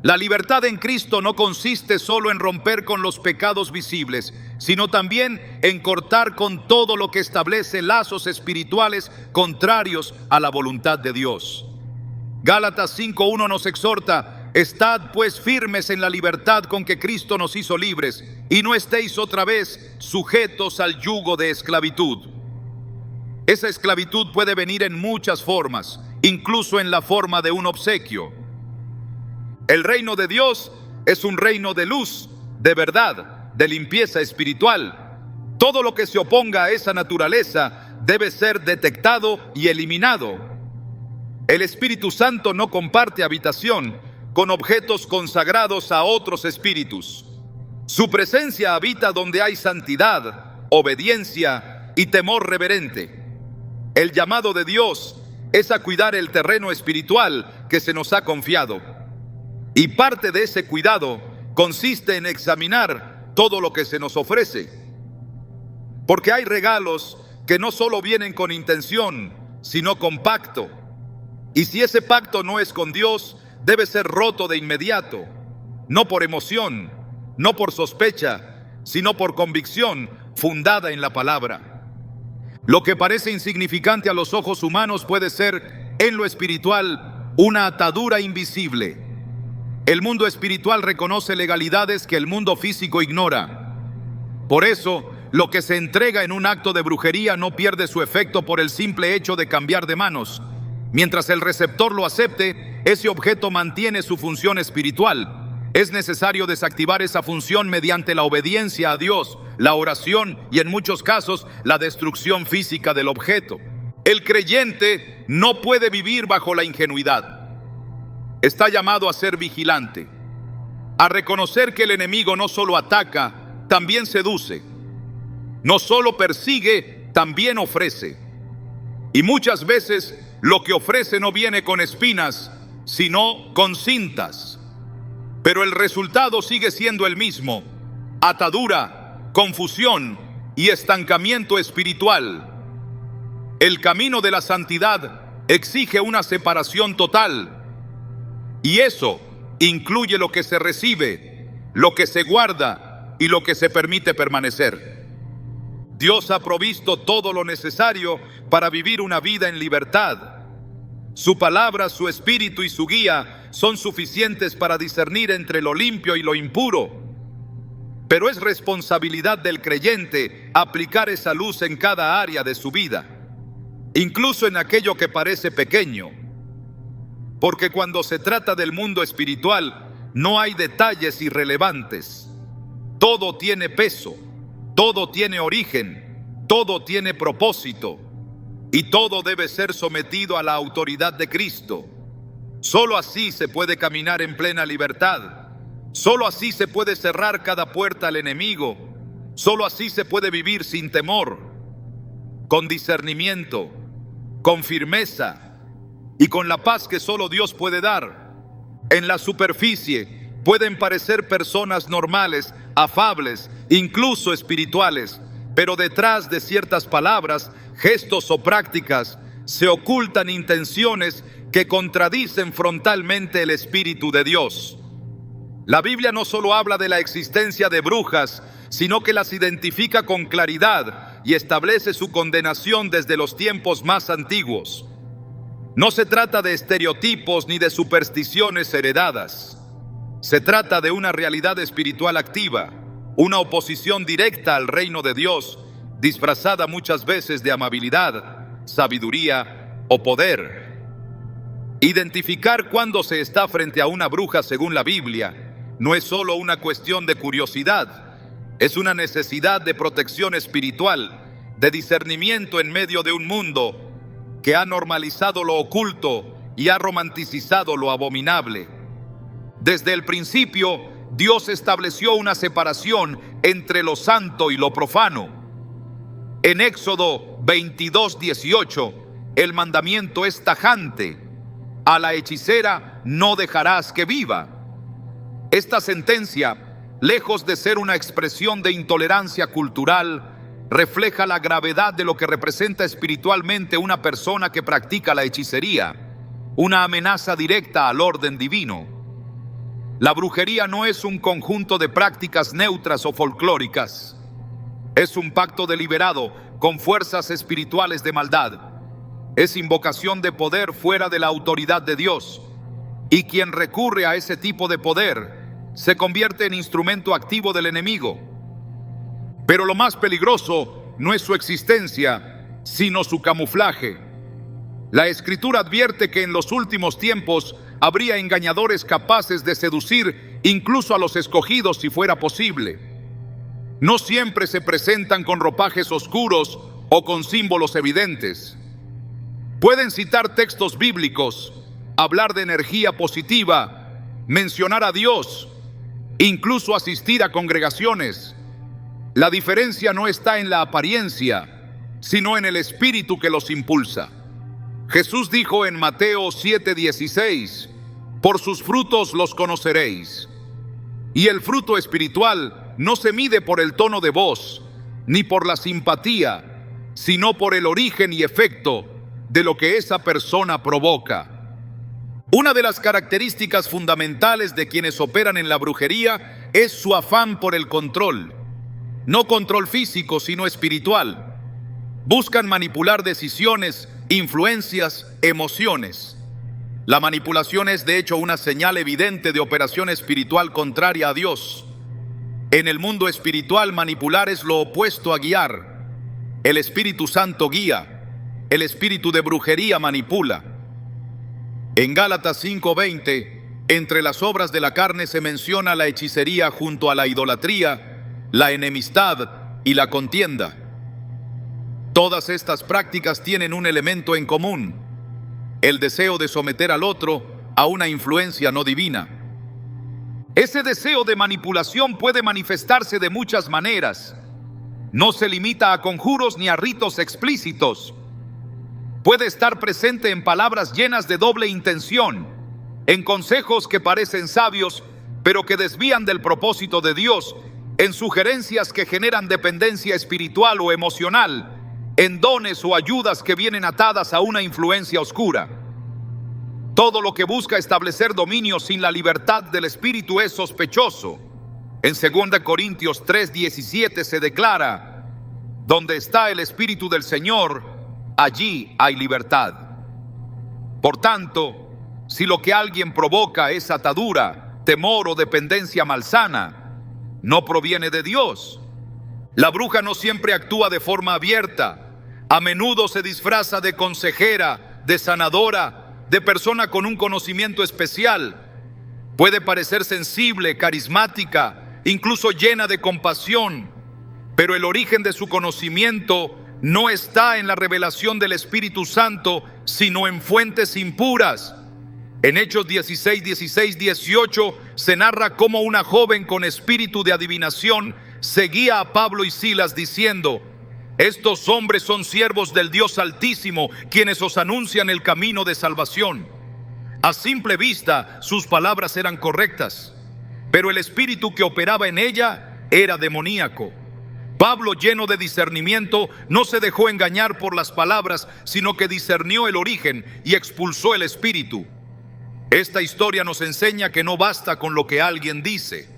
La libertad en Cristo no consiste solo en romper con los pecados visibles, sino también en cortar con todo lo que establece lazos espirituales contrarios a la voluntad de Dios. Gálatas 5:1 nos exhorta: estad pues firmes en la libertad con que Cristo nos hizo libres, y no estéis otra vez sujetos al yugo de esclavitud. Esa esclavitud puede venir en muchas formas, incluso en la forma de un obsequio. El reino de Dios es un reino de luz, de verdad, de limpieza espiritual. Todo lo que se oponga a esa naturaleza debe ser detectado y eliminado. El Espíritu Santo no comparte habitación con objetos consagrados a otros espíritus. Su presencia habita donde hay santidad, obediencia y temor reverente. El llamado de Dios es a cuidar el terreno espiritual que se nos ha confiado. Y parte de ese cuidado consiste en examinar todo lo que se nos ofrece. Porque hay regalos que no solo vienen con intención, sino con pacto. Y si ese pacto no es con Dios, debe ser roto de inmediato, no por emoción, no por sospecha, sino por convicción fundada en la palabra. Lo que parece insignificante a los ojos humanos puede ser, en lo espiritual, una atadura invisible. El mundo espiritual reconoce legalidades que el mundo físico ignora. Por eso, lo que se entrega en un acto de brujería no pierde su efecto por el simple hecho de cambiar de manos. Mientras el receptor lo acepte, ese objeto mantiene su función espiritual. Es necesario desactivar esa función mediante la obediencia a Dios, la oración y en muchos casos la destrucción física del objeto. El creyente no puede vivir bajo la ingenuidad. Está llamado a ser vigilante, a reconocer que el enemigo no solo ataca, también seduce. No solo persigue, también ofrece. Y muchas veces lo que ofrece no viene con espinas, sino con cintas. Pero el resultado sigue siendo el mismo: atadura, confusión y estancamiento espiritual. El camino de la santidad exige una separación total. Y eso incluye lo que se recibe, lo que se guarda y lo que se permite permanecer. Dios ha provisto todo lo necesario para vivir una vida en libertad. Su palabra, su espíritu y su guía son suficientes para discernir entre lo limpio y lo impuro. Pero es responsabilidad del creyente aplicar esa luz en cada área de su vida, incluso en aquello que parece pequeño. Porque cuando se trata del mundo espiritual, no hay detalles irrelevantes. Todo tiene peso, todo tiene origen, todo tiene propósito. Y todo debe ser sometido a la autoridad de Cristo. Solo así se puede caminar en plena libertad. Solo así se puede cerrar cada puerta al enemigo. Solo así se puede vivir sin temor, con discernimiento, con firmeza y con la paz que solo Dios puede dar. En la superficie pueden parecer personas normales, afables, incluso espirituales, pero detrás de ciertas palabras, gestos o prácticas se ocultan intenciones que contradicen frontalmente el Espíritu de Dios. La Biblia no solo habla de la existencia de brujas, sino que las identifica con claridad y establece su condenación desde los tiempos más antiguos. No se trata de estereotipos ni de supersticiones heredadas. Se trata de una realidad espiritual activa, una oposición directa al reino de Dios, disfrazada muchas veces de amabilidad, sabiduría o poder. Identificar cuándo se está frente a una bruja según la Biblia no es solo una cuestión de curiosidad, es una necesidad de protección espiritual, de discernimiento en medio de un mundo que ha normalizado lo oculto y ha romanticizado lo abominable. Desde el principio, Dios estableció una separación entre lo santo y lo profano. En Éxodo 22:18, el mandamiento es tajante: a la hechicera no dejarás que viva. Esta sentencia, lejos de ser una expresión de intolerancia cultural, refleja la gravedad de lo que representa espiritualmente una persona que practica la hechicería, una amenaza directa al orden divino. La brujería no es un conjunto de prácticas neutras o folclóricas. Es un pacto deliberado con fuerzas espirituales de maldad. Es invocación de poder fuera de la autoridad de Dios. Y quien recurre a ese tipo de poder se convierte en instrumento activo del enemigo. Pero lo más peligroso no es su existencia, sino su camuflaje. La Escritura advierte que en los últimos tiempos habría engañadores capaces de seducir incluso a los escogidos si fuera posible. No siempre se presentan con ropajes oscuros o con símbolos evidentes. Pueden citar textos bíblicos, hablar de energía positiva, mencionar a Dios, incluso asistir a congregaciones. La diferencia no está en la apariencia, sino en el espíritu que los impulsa. Jesús dijo en Mateo 7:16, por sus frutos los conoceréis. Y el fruto espiritual no se mide por el tono de voz, ni por la simpatía, sino por el origen y efecto de lo que esa persona provoca. Una de las características fundamentales de quienes operan en la brujería es su afán por el control. No control físico, sino espiritual. Buscan manipular decisiones, influencias, emociones. La manipulación es de hecho una señal evidente de operación espiritual contraria a Dios. En el mundo espiritual, manipular es lo opuesto a guiar. El Espíritu Santo guía, el espíritu de brujería manipula. En Gálatas 5:20, entre las obras de la carne se menciona la hechicería junto a la idolatría, la enemistad y la contienda. Todas estas prácticas tienen un elemento en común: el deseo de someter al otro a una influencia no divina. Ese deseo de manipulación puede manifestarse de muchas maneras. No se limita a conjuros ni a ritos explícitos. Puede estar presente en palabras llenas de doble intención, en consejos que parecen sabios, pero que desvían del propósito de Dios, en sugerencias que generan dependencia espiritual o emocional, en dones o ayudas que vienen atadas a una influencia oscura. Todo lo que busca establecer dominio sin la libertad del espíritu es sospechoso. En 2 Corintios 3:17 se declara: donde está el espíritu del Señor, allí hay libertad. Por tanto, si lo que alguien provoca es atadura, temor o dependencia malsana, no proviene de Dios. La bruja no siempre actúa de forma abierta. A menudo se disfraza de consejera, de sanadora, de persona con un conocimiento especial. Puede parecer sensible, carismática, incluso llena de compasión, pero el origen de su conocimiento no está en la revelación del Espíritu Santo, sino en fuentes impuras. En Hechos 16:18 se narra cómo una joven con espíritu de adivinación seguía a Pablo y Silas diciendo: estos hombres son siervos del Dios Altísimo, quienes os anuncian el camino de salvación. A simple vista, sus palabras eran correctas, pero el espíritu que operaba en ella era demoníaco. Pablo, lleno de discernimiento, no se dejó engañar por las palabras, sino que discernió el origen y expulsó el espíritu. Esta historia nos enseña que no basta con lo que alguien dice.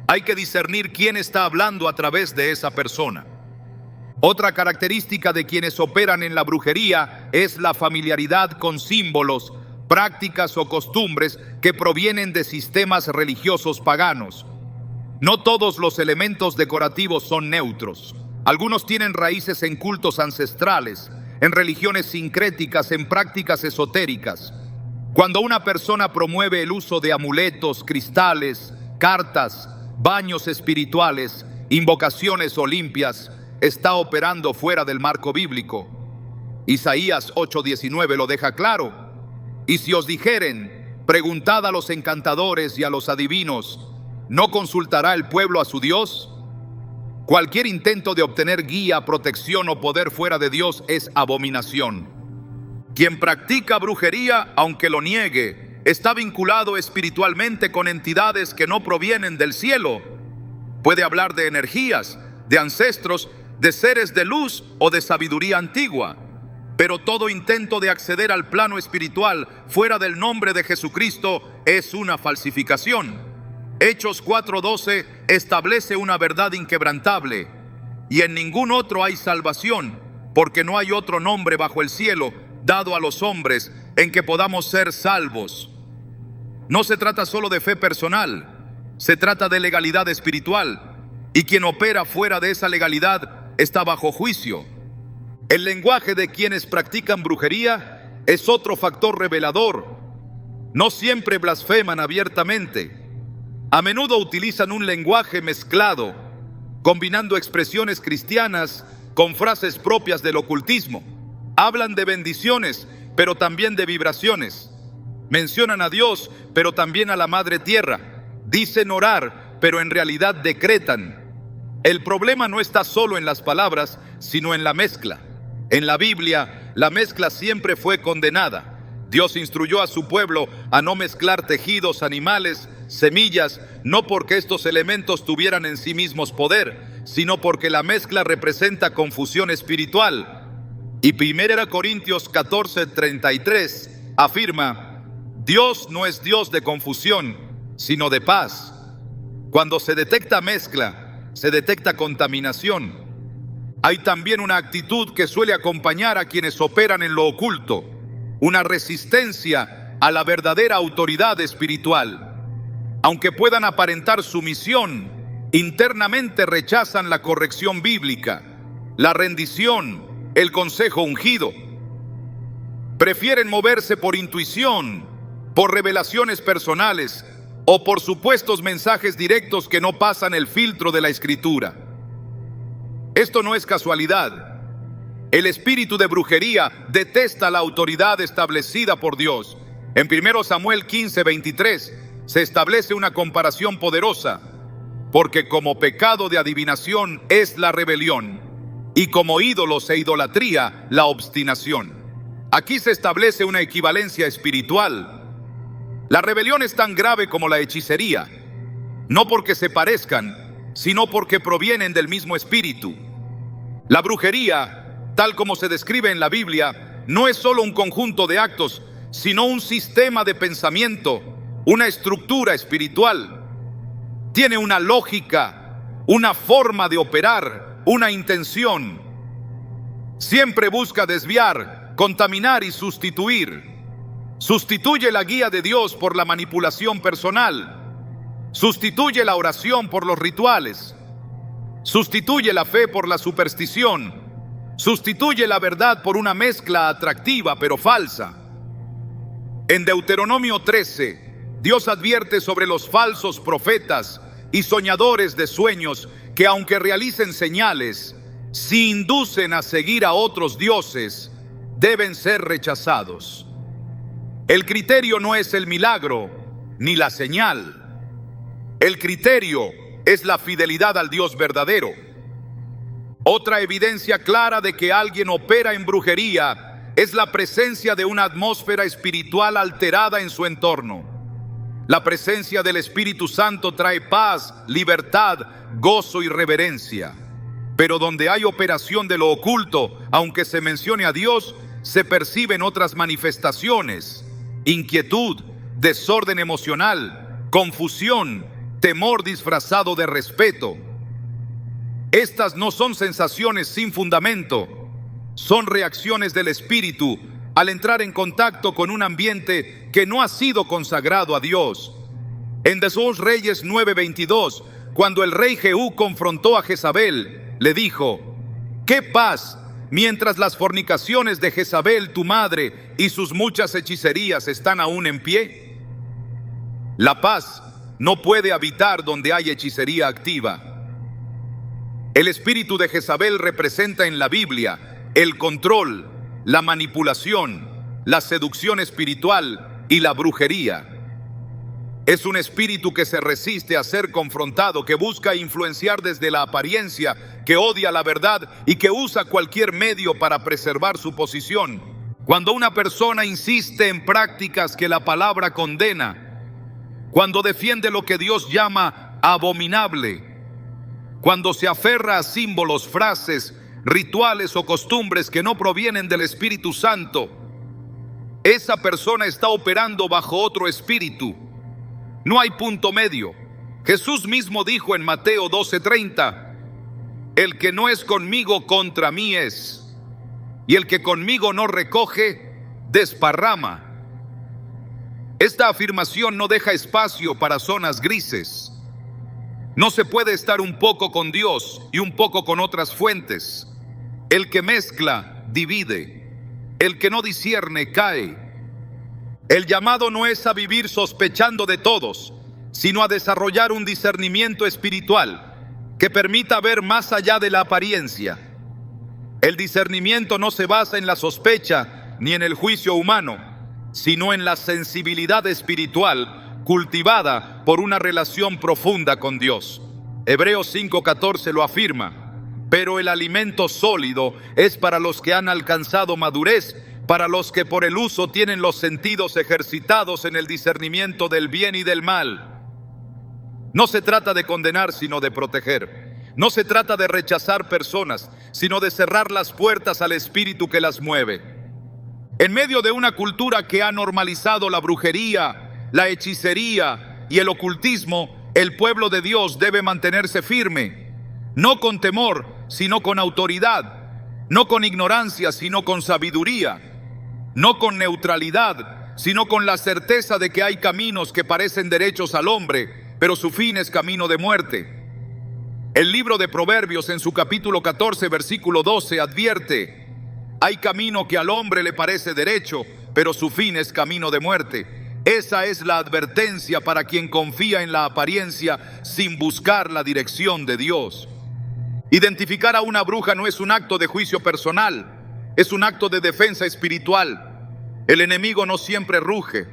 Hay que discernir quién está hablando a través de esa persona. Otra característica de quienes operan en la brujería es la familiaridad con símbolos, prácticas o costumbres que provienen de sistemas religiosos paganos. No todos los elementos decorativos son neutros. Algunos tienen raíces en cultos ancestrales, en religiones sincréticas, en prácticas esotéricas. Cuando una persona promueve el uso de amuletos, cristales, cartas, baños espirituales, invocaciones o limpias, está operando fuera del marco bíblico. Isaías 8:19 lo deja claro. Y si os dijeren, preguntad a los encantadores y a los adivinos, ¿no consultará el pueblo a su Dios? Cualquier intento de obtener guía, protección o poder fuera de Dios es abominación. Quien practica brujería, aunque lo niegue, está vinculado espiritualmente con entidades que no provienen del cielo. Puede hablar de energías, de ancestros, de seres de luz o de sabiduría antigua. Pero todo intento de acceder al plano espiritual fuera del nombre de Jesucristo es una falsificación. Hechos 4:12 establece una verdad inquebrantable: y en ningún otro hay salvación, porque no hay otro nombre bajo el cielo dado a los hombres en que podamos ser salvos. No se trata solo de fe personal, se trata de legalidad espiritual, y quien opera fuera de esa legalidad está bajo juicio. El lenguaje de quienes practican brujería es otro factor revelador. No siempre blasfeman abiertamente. A menudo utilizan un lenguaje mezclado, combinando expresiones cristianas con frases propias del ocultismo. Hablan de bendiciones, pero también de vibraciones. Mencionan a Dios, pero también a la Madre Tierra. Dicen orar, pero en realidad decretan. El problema no está solo en las palabras, sino en la mezcla. En la Biblia, la mezcla siempre fue condenada. Dios instruyó a su pueblo a no mezclar tejidos, animales, semillas, no porque estos elementos tuvieran en sí mismos poder, sino porque la mezcla representa confusión espiritual. Y 1 Corintios 14:33 afirma: Dios no es Dios de confusión, sino de paz. Cuando se detecta mezcla, se detecta contaminación. Hay también una actitud que suele acompañar a quienes operan en lo oculto, una resistencia a la verdadera autoridad espiritual. Aunque puedan aparentar sumisión, internamente rechazan la corrección bíblica, la rendición, el consejo ungido. Prefieren moverse por intuición, por revelaciones personales o por supuestos mensajes directos que no pasan el filtro de la Escritura. Esto no es casualidad. El espíritu de brujería detesta la autoridad establecida por Dios. En 1 Samuel 15:23 se establece una comparación poderosa, porque como pecado de adivinación es la rebelión, y como ídolos e idolatría la obstinación. Aquí se establece una equivalencia espiritual. La rebelión es tan grave como la hechicería, no porque se parezcan, sino porque provienen del mismo espíritu. La brujería, tal como se describe en la Biblia, no es solo un conjunto de actos, sino un sistema de pensamiento, una estructura espiritual. Tiene una lógica, una forma de operar, una intención. Siempre busca desviar, contaminar y sustituir. Sustituye la guía de Dios por la manipulación personal. Sustituye la oración por los rituales. Sustituye la fe por la superstición. Sustituye la verdad por una mezcla atractiva pero falsa. En Deuteronomio 13, Dios advierte sobre los falsos profetas y soñadores de sueños que, aunque realicen señales, si inducen a seguir a otros dioses, deben ser rechazados. El criterio no es el milagro ni la señal. El criterio es la fidelidad al Dios verdadero. Otra evidencia clara de que alguien opera en brujería es la presencia de una atmósfera espiritual alterada en su entorno. La presencia del Espíritu Santo trae paz, libertad, gozo y reverencia. Pero donde hay operación de lo oculto, aunque se mencione a Dios, se perciben otras manifestaciones: inquietud, desorden emocional, confusión, temor disfrazado de respeto. Estas no son sensaciones sin fundamento, son reacciones del espíritu al entrar en contacto con un ambiente que no ha sido consagrado a Dios. En 2 Reyes 9:22, cuando el rey Jehú confrontó a Jezabel, le dijo: ¿qué paz mientras las fornicaciones de Jezabel, tu madre, y sus muchas hechicerías están aún en pie? La paz no puede habitar donde hay hechicería activa. El espíritu de Jezabel representa en la Biblia el control, la manipulación, la seducción espiritual y la brujería. Es un espíritu que se resiste a ser confrontado, que busca influenciar desde la apariencia, que odia la verdad y que usa cualquier medio para preservar su posición. Cuando una persona insiste en prácticas que la palabra condena, cuando defiende lo que Dios llama abominable, cuando se aferra a símbolos, frases, rituales o costumbres que no provienen del Espíritu Santo, esa persona está operando bajo otro espíritu. No hay punto medio. Jesús mismo dijo en Mateo 12:30: el que no es conmigo contra mí es, y el que conmigo no recoge, desparrama. Esta afirmación no deja espacio para zonas grises. No se puede estar un poco con Dios y un poco con otras fuentes. El que mezcla, divide. El que no discierne, cae. El llamado no es a vivir sospechando de todos, sino a desarrollar un discernimiento espiritual que permita ver más allá de la apariencia. El discernimiento no se basa en la sospecha ni en el juicio humano, sino en la sensibilidad espiritual cultivada por una relación profunda con Dios. Hebreos 5:14 lo afirma: pero el alimento sólido es para los que han alcanzado madurez, para los que por el uso tienen los sentidos ejercitados en el discernimiento del bien y del mal. No se trata de condenar, sino de proteger. No se trata de rechazar personas, sino de cerrar las puertas al espíritu que las mueve. En medio de una cultura que ha normalizado la brujería, la hechicería y el ocultismo, el pueblo de Dios debe mantenerse firme, no con temor, sino con autoridad, no con ignorancia, sino con sabiduría, no con neutralidad, sino con la certeza de que hay caminos que parecen derechos al hombre, pero su fin es camino de muerte. El libro de Proverbios, en su capítulo 14, versículo 12, advierte: hay camino que al hombre le parece derecho, pero su fin es camino de muerte. Esa es la advertencia para quien confía en la apariencia sin buscar la dirección de Dios. Identificar a una bruja no es un acto de juicio personal, es un acto de defensa espiritual. El enemigo no siempre ruge,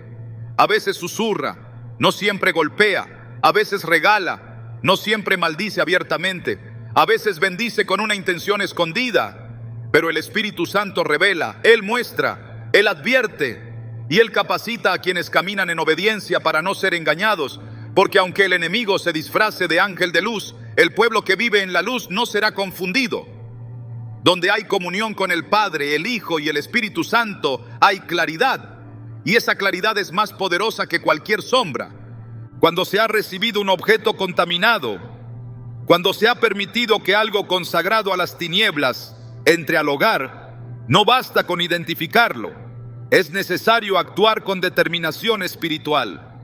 a veces susurra, no siempre golpea, a veces regala, no siempre maldice abiertamente, a veces bendice con una intención escondida, pero el Espíritu Santo revela, Él muestra, Él advierte y Él capacita a quienes caminan en obediencia para no ser engañados, porque aunque el enemigo se disfrace de ángel de luz, el pueblo que vive en la luz no será confundido. Donde hay comunión con el Padre, el Hijo y el Espíritu Santo, hay claridad, y esa claridad es más poderosa que cualquier sombra. Cuando se ha recibido un objeto contaminado, cuando se ha permitido que algo consagrado a las tinieblas entre al hogar, no basta con identificarlo, es necesario actuar con determinación espiritual.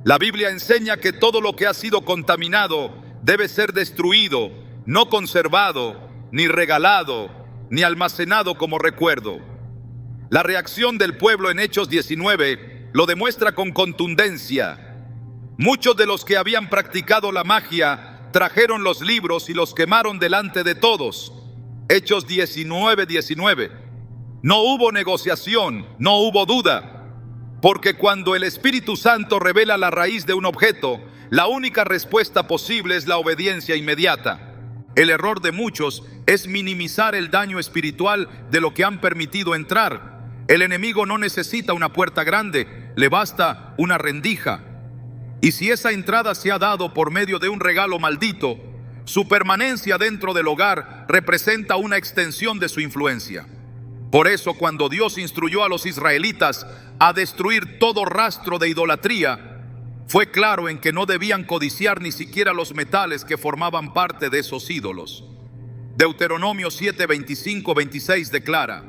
La Biblia enseña que todo lo que ha sido contaminado debe ser destruido, no conservado, ni regalado, ni almacenado como recuerdo. La reacción del pueblo en Hechos 19 lo demuestra con contundencia. Muchos de los que habían practicado la magia trajeron los libros y los quemaron delante de todos. Hechos 19:19. No hubo negociación, no hubo duda. Porque cuando el Espíritu Santo revela la raíz de un objeto, la única respuesta posible es la obediencia inmediata. El error de muchos es minimizar el daño espiritual de lo que han permitido entrar. El enemigo no necesita una puerta grande, le basta una rendija. Y si esa entrada se ha dado por medio de un regalo maldito, su permanencia dentro del hogar representa una extensión de su influencia. Por eso, cuando Dios instruyó a los israelitas a destruir todo rastro de idolatría, fue claro en que no debían codiciar ni siquiera los metales que formaban parte de esos ídolos. Deuteronomio 7:25-26 declara: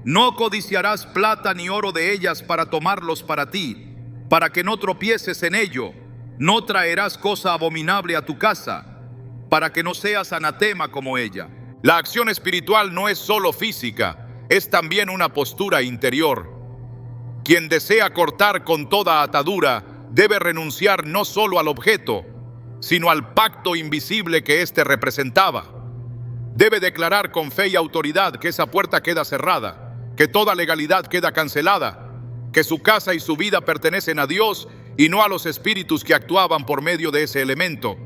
no codiciarás plata ni oro de ellas para tomarlos para ti, para que no tropieces en ello. No traerás cosa abominable a tu casa, para que no seas anatema como ella. La acción espiritual no es solo física, es también una postura interior. Quien desea cortar con toda atadura debe renunciar no solo al objeto, sino al pacto invisible que éste representaba. Debe declarar con fe y autoridad que esa puerta queda cerrada, que toda legalidad queda cancelada, que su casa y su vida pertenecen a Dios y no a los espíritus que actuaban por medio de ese elemento.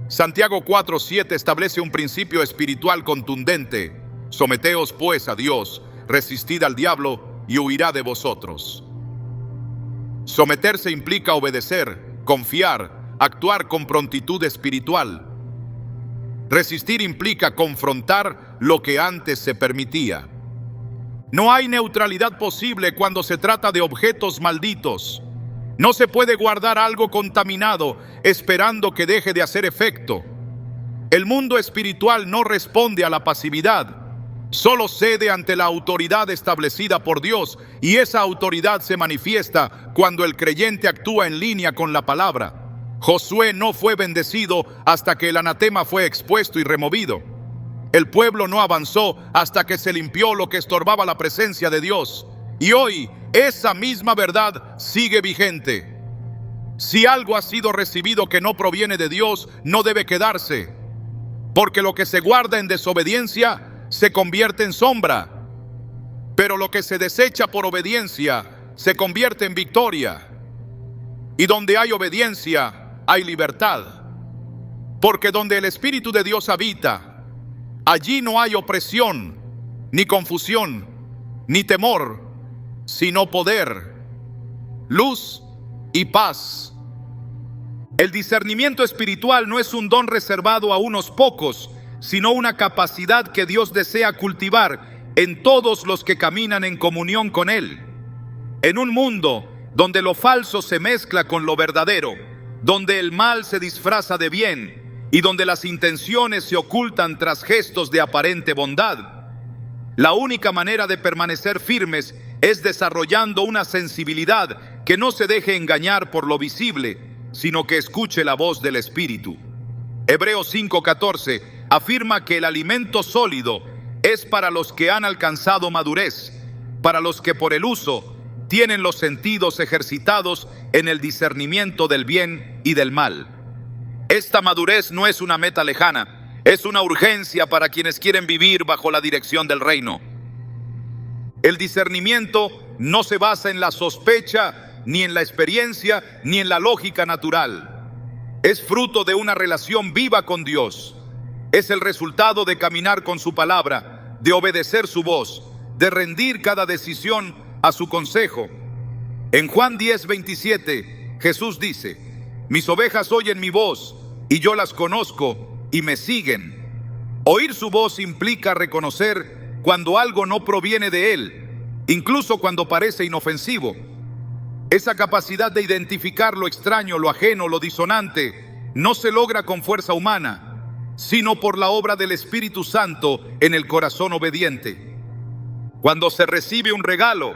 Santiago 4:7 establece un principio espiritual contundente: someteos pues a Dios, resistid al diablo y huirá de vosotros. Someterse implica obedecer, confiar, actuar con prontitud espiritual. Resistir implica confrontar lo que antes se permitía. No hay neutralidad posible cuando se trata de objetos malditos. No se puede guardar algo contaminado esperando que deje de hacer efecto. El mundo espiritual no responde a la pasividad. Solo cede ante la autoridad establecida por Dios, y esa autoridad se manifiesta cuando el creyente actúa en línea con la palabra. Josué no fue bendecido hasta que el anatema fue expuesto y removido. El pueblo no avanzó hasta que se limpió lo que estorbaba la presencia de Dios. Y hoy esa misma verdad sigue vigente. Si algo ha sido recibido que no proviene de Dios, no debe quedarse, porque lo que se guarda en desobediencia se convierte en sombra, pero lo que se desecha por obediencia se convierte en victoria. Y donde hay obediencia, hay libertad, porque donde el Espíritu de Dios habita, allí no hay opresión, ni confusión, ni temor, sino poder, luz y paz. El discernimiento espiritual no es un don reservado a unos pocos, sino una capacidad que Dios desea cultivar en todos los que caminan en comunión con Él. En un mundo donde lo falso se mezcla con lo verdadero, donde el mal se disfraza de bien y donde las intenciones se ocultan tras gestos de aparente bondad, la única manera de permanecer firmes es desarrollando una sensibilidad que no se deje engañar por lo visible, sino que escuche la voz del Espíritu. Hebreos 5:14 afirma que el alimento sólido es para los que han alcanzado madurez, para los que por el uso tienen los sentidos ejercitados en el discernimiento del bien y del mal. Esta madurez no es una meta lejana, es una urgencia para quienes quieren vivir bajo la dirección del reino. El discernimiento no se basa en la sospecha, ni en la experiencia, ni en la lógica natural. Es fruto de una relación viva con Dios. Es el resultado de caminar con su palabra, de obedecer su voz, de rendir cada decisión a su consejo. En Juan 10:27, Jesús dice: mis ovejas oyen mi voz, y yo las conozco, y me siguen. Oír su voz implica reconocer cuando algo no proviene de Él, incluso cuando parece inofensivo. Esa capacidad de identificar lo extraño, lo ajeno, lo disonante, no se logra con fuerza humana, sino por la obra del Espíritu Santo en el corazón obediente. Cuando se recibe un regalo,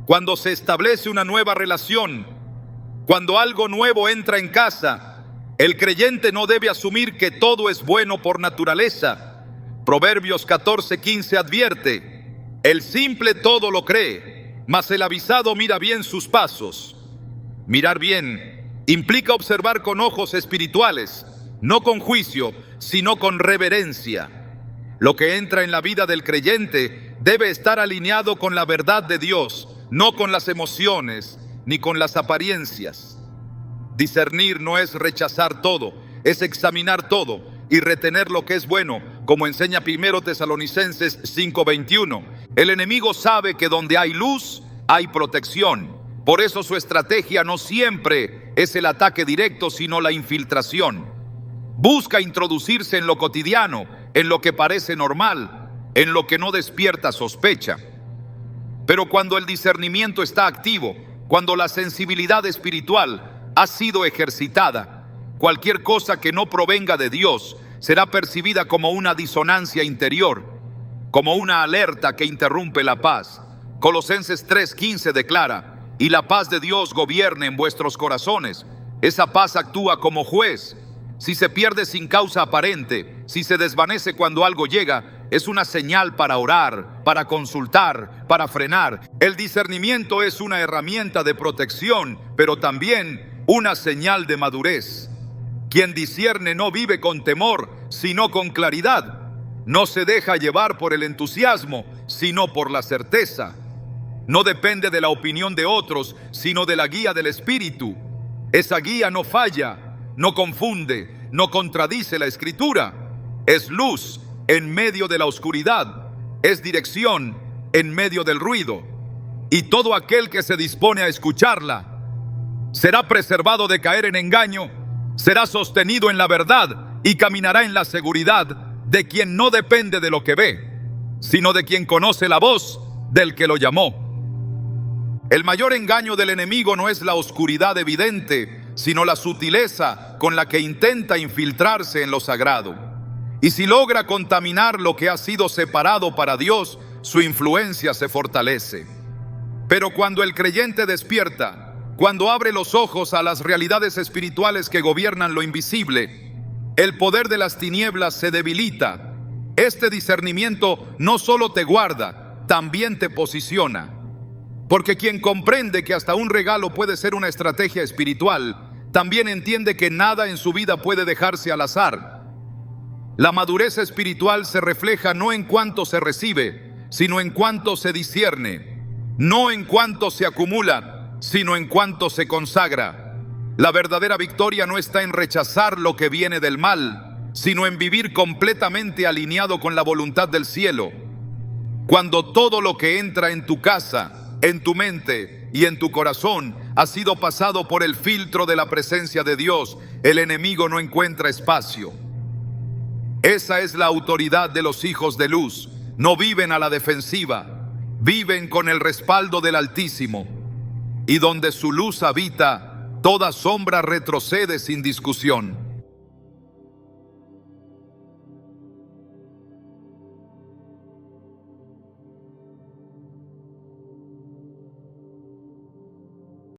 cuando se establece una nueva relación, cuando algo nuevo entra en casa, el creyente no debe asumir que todo es bueno por naturaleza. Proverbios 14:15 advierte: el simple todo lo cree, mas el avisado mira bien sus pasos. Mirar bien implica observar con ojos espirituales, no con juicio, sino con reverencia. Lo que entra en la vida del creyente debe estar alineado con la verdad de Dios, no con las emociones ni con las apariencias. Discernir no es rechazar todo, es examinar todo y retener lo que es bueno, como enseña 1 Tesalonicenses 5:21. El enemigo sabe que donde hay luz, hay protección. Por eso su estrategia no siempre es el ataque directo, sino la infiltración. Busca introducirse en lo cotidiano, en lo que parece normal, en lo que no despierta sospecha. Pero cuando el discernimiento está activo, cuando la sensibilidad espiritual ha sido ejercitada, cualquier cosa que no provenga de Dios será percibida como una disonancia interior, como una alerta que interrumpe la paz. Colosenses 3:15 declara: y la paz de Dios gobierne en vuestros corazones. Esa paz actúa como juez. Si se pierde sin causa aparente, si se desvanece cuando algo llega, es una señal para orar, para consultar, para frenar. El discernimiento es una herramienta de protección, pero también una señal de madurez. Quien discierne no vive con temor, sino con claridad. No se deja llevar por el entusiasmo, sino por la certeza. No depende de la opinión de otros, sino de la guía del Espíritu. Esa guía no falla, no confunde, no contradice la Escritura. Es luz en medio de la oscuridad, es dirección en medio del ruido. Y todo aquel que se dispone a escucharla será preservado de caer en engaño, será sostenido en la verdad y caminará en la seguridad de quien no depende de lo que ve, sino de quien conoce la voz del que lo llamó. El mayor engaño del enemigo no es la oscuridad evidente, sino la sutileza con la que intenta infiltrarse en lo sagrado. Y si logra contaminar lo que ha sido separado para Dios, su influencia se fortalece. Pero cuando el creyente despierta, cuando abre los ojos a las realidades espirituales que gobiernan lo invisible, el poder de las tinieblas se debilita. Este discernimiento no solo te guarda, también te posiciona. Porque quien comprende que hasta un regalo puede ser una estrategia espiritual, también entiende que nada en su vida puede dejarse al azar. La madurez espiritual se refleja no en cuánto se recibe, sino en cuánto se discierne, no en cuánto se acumula, sino en cuánto se consagra. La verdadera victoria no está en rechazar lo que viene del mal, sino en vivir completamente alineado con la voluntad del cielo. Cuando todo lo que entra en tu casa, en tu mente y en tu corazón ha sido pasado por el filtro de la presencia de Dios, el enemigo no encuentra espacio. Esa es la autoridad de los hijos de luz. No viven a la defensiva, viven con el respaldo del Altísimo. Y donde su luz habita, toda sombra retrocede sin discusión.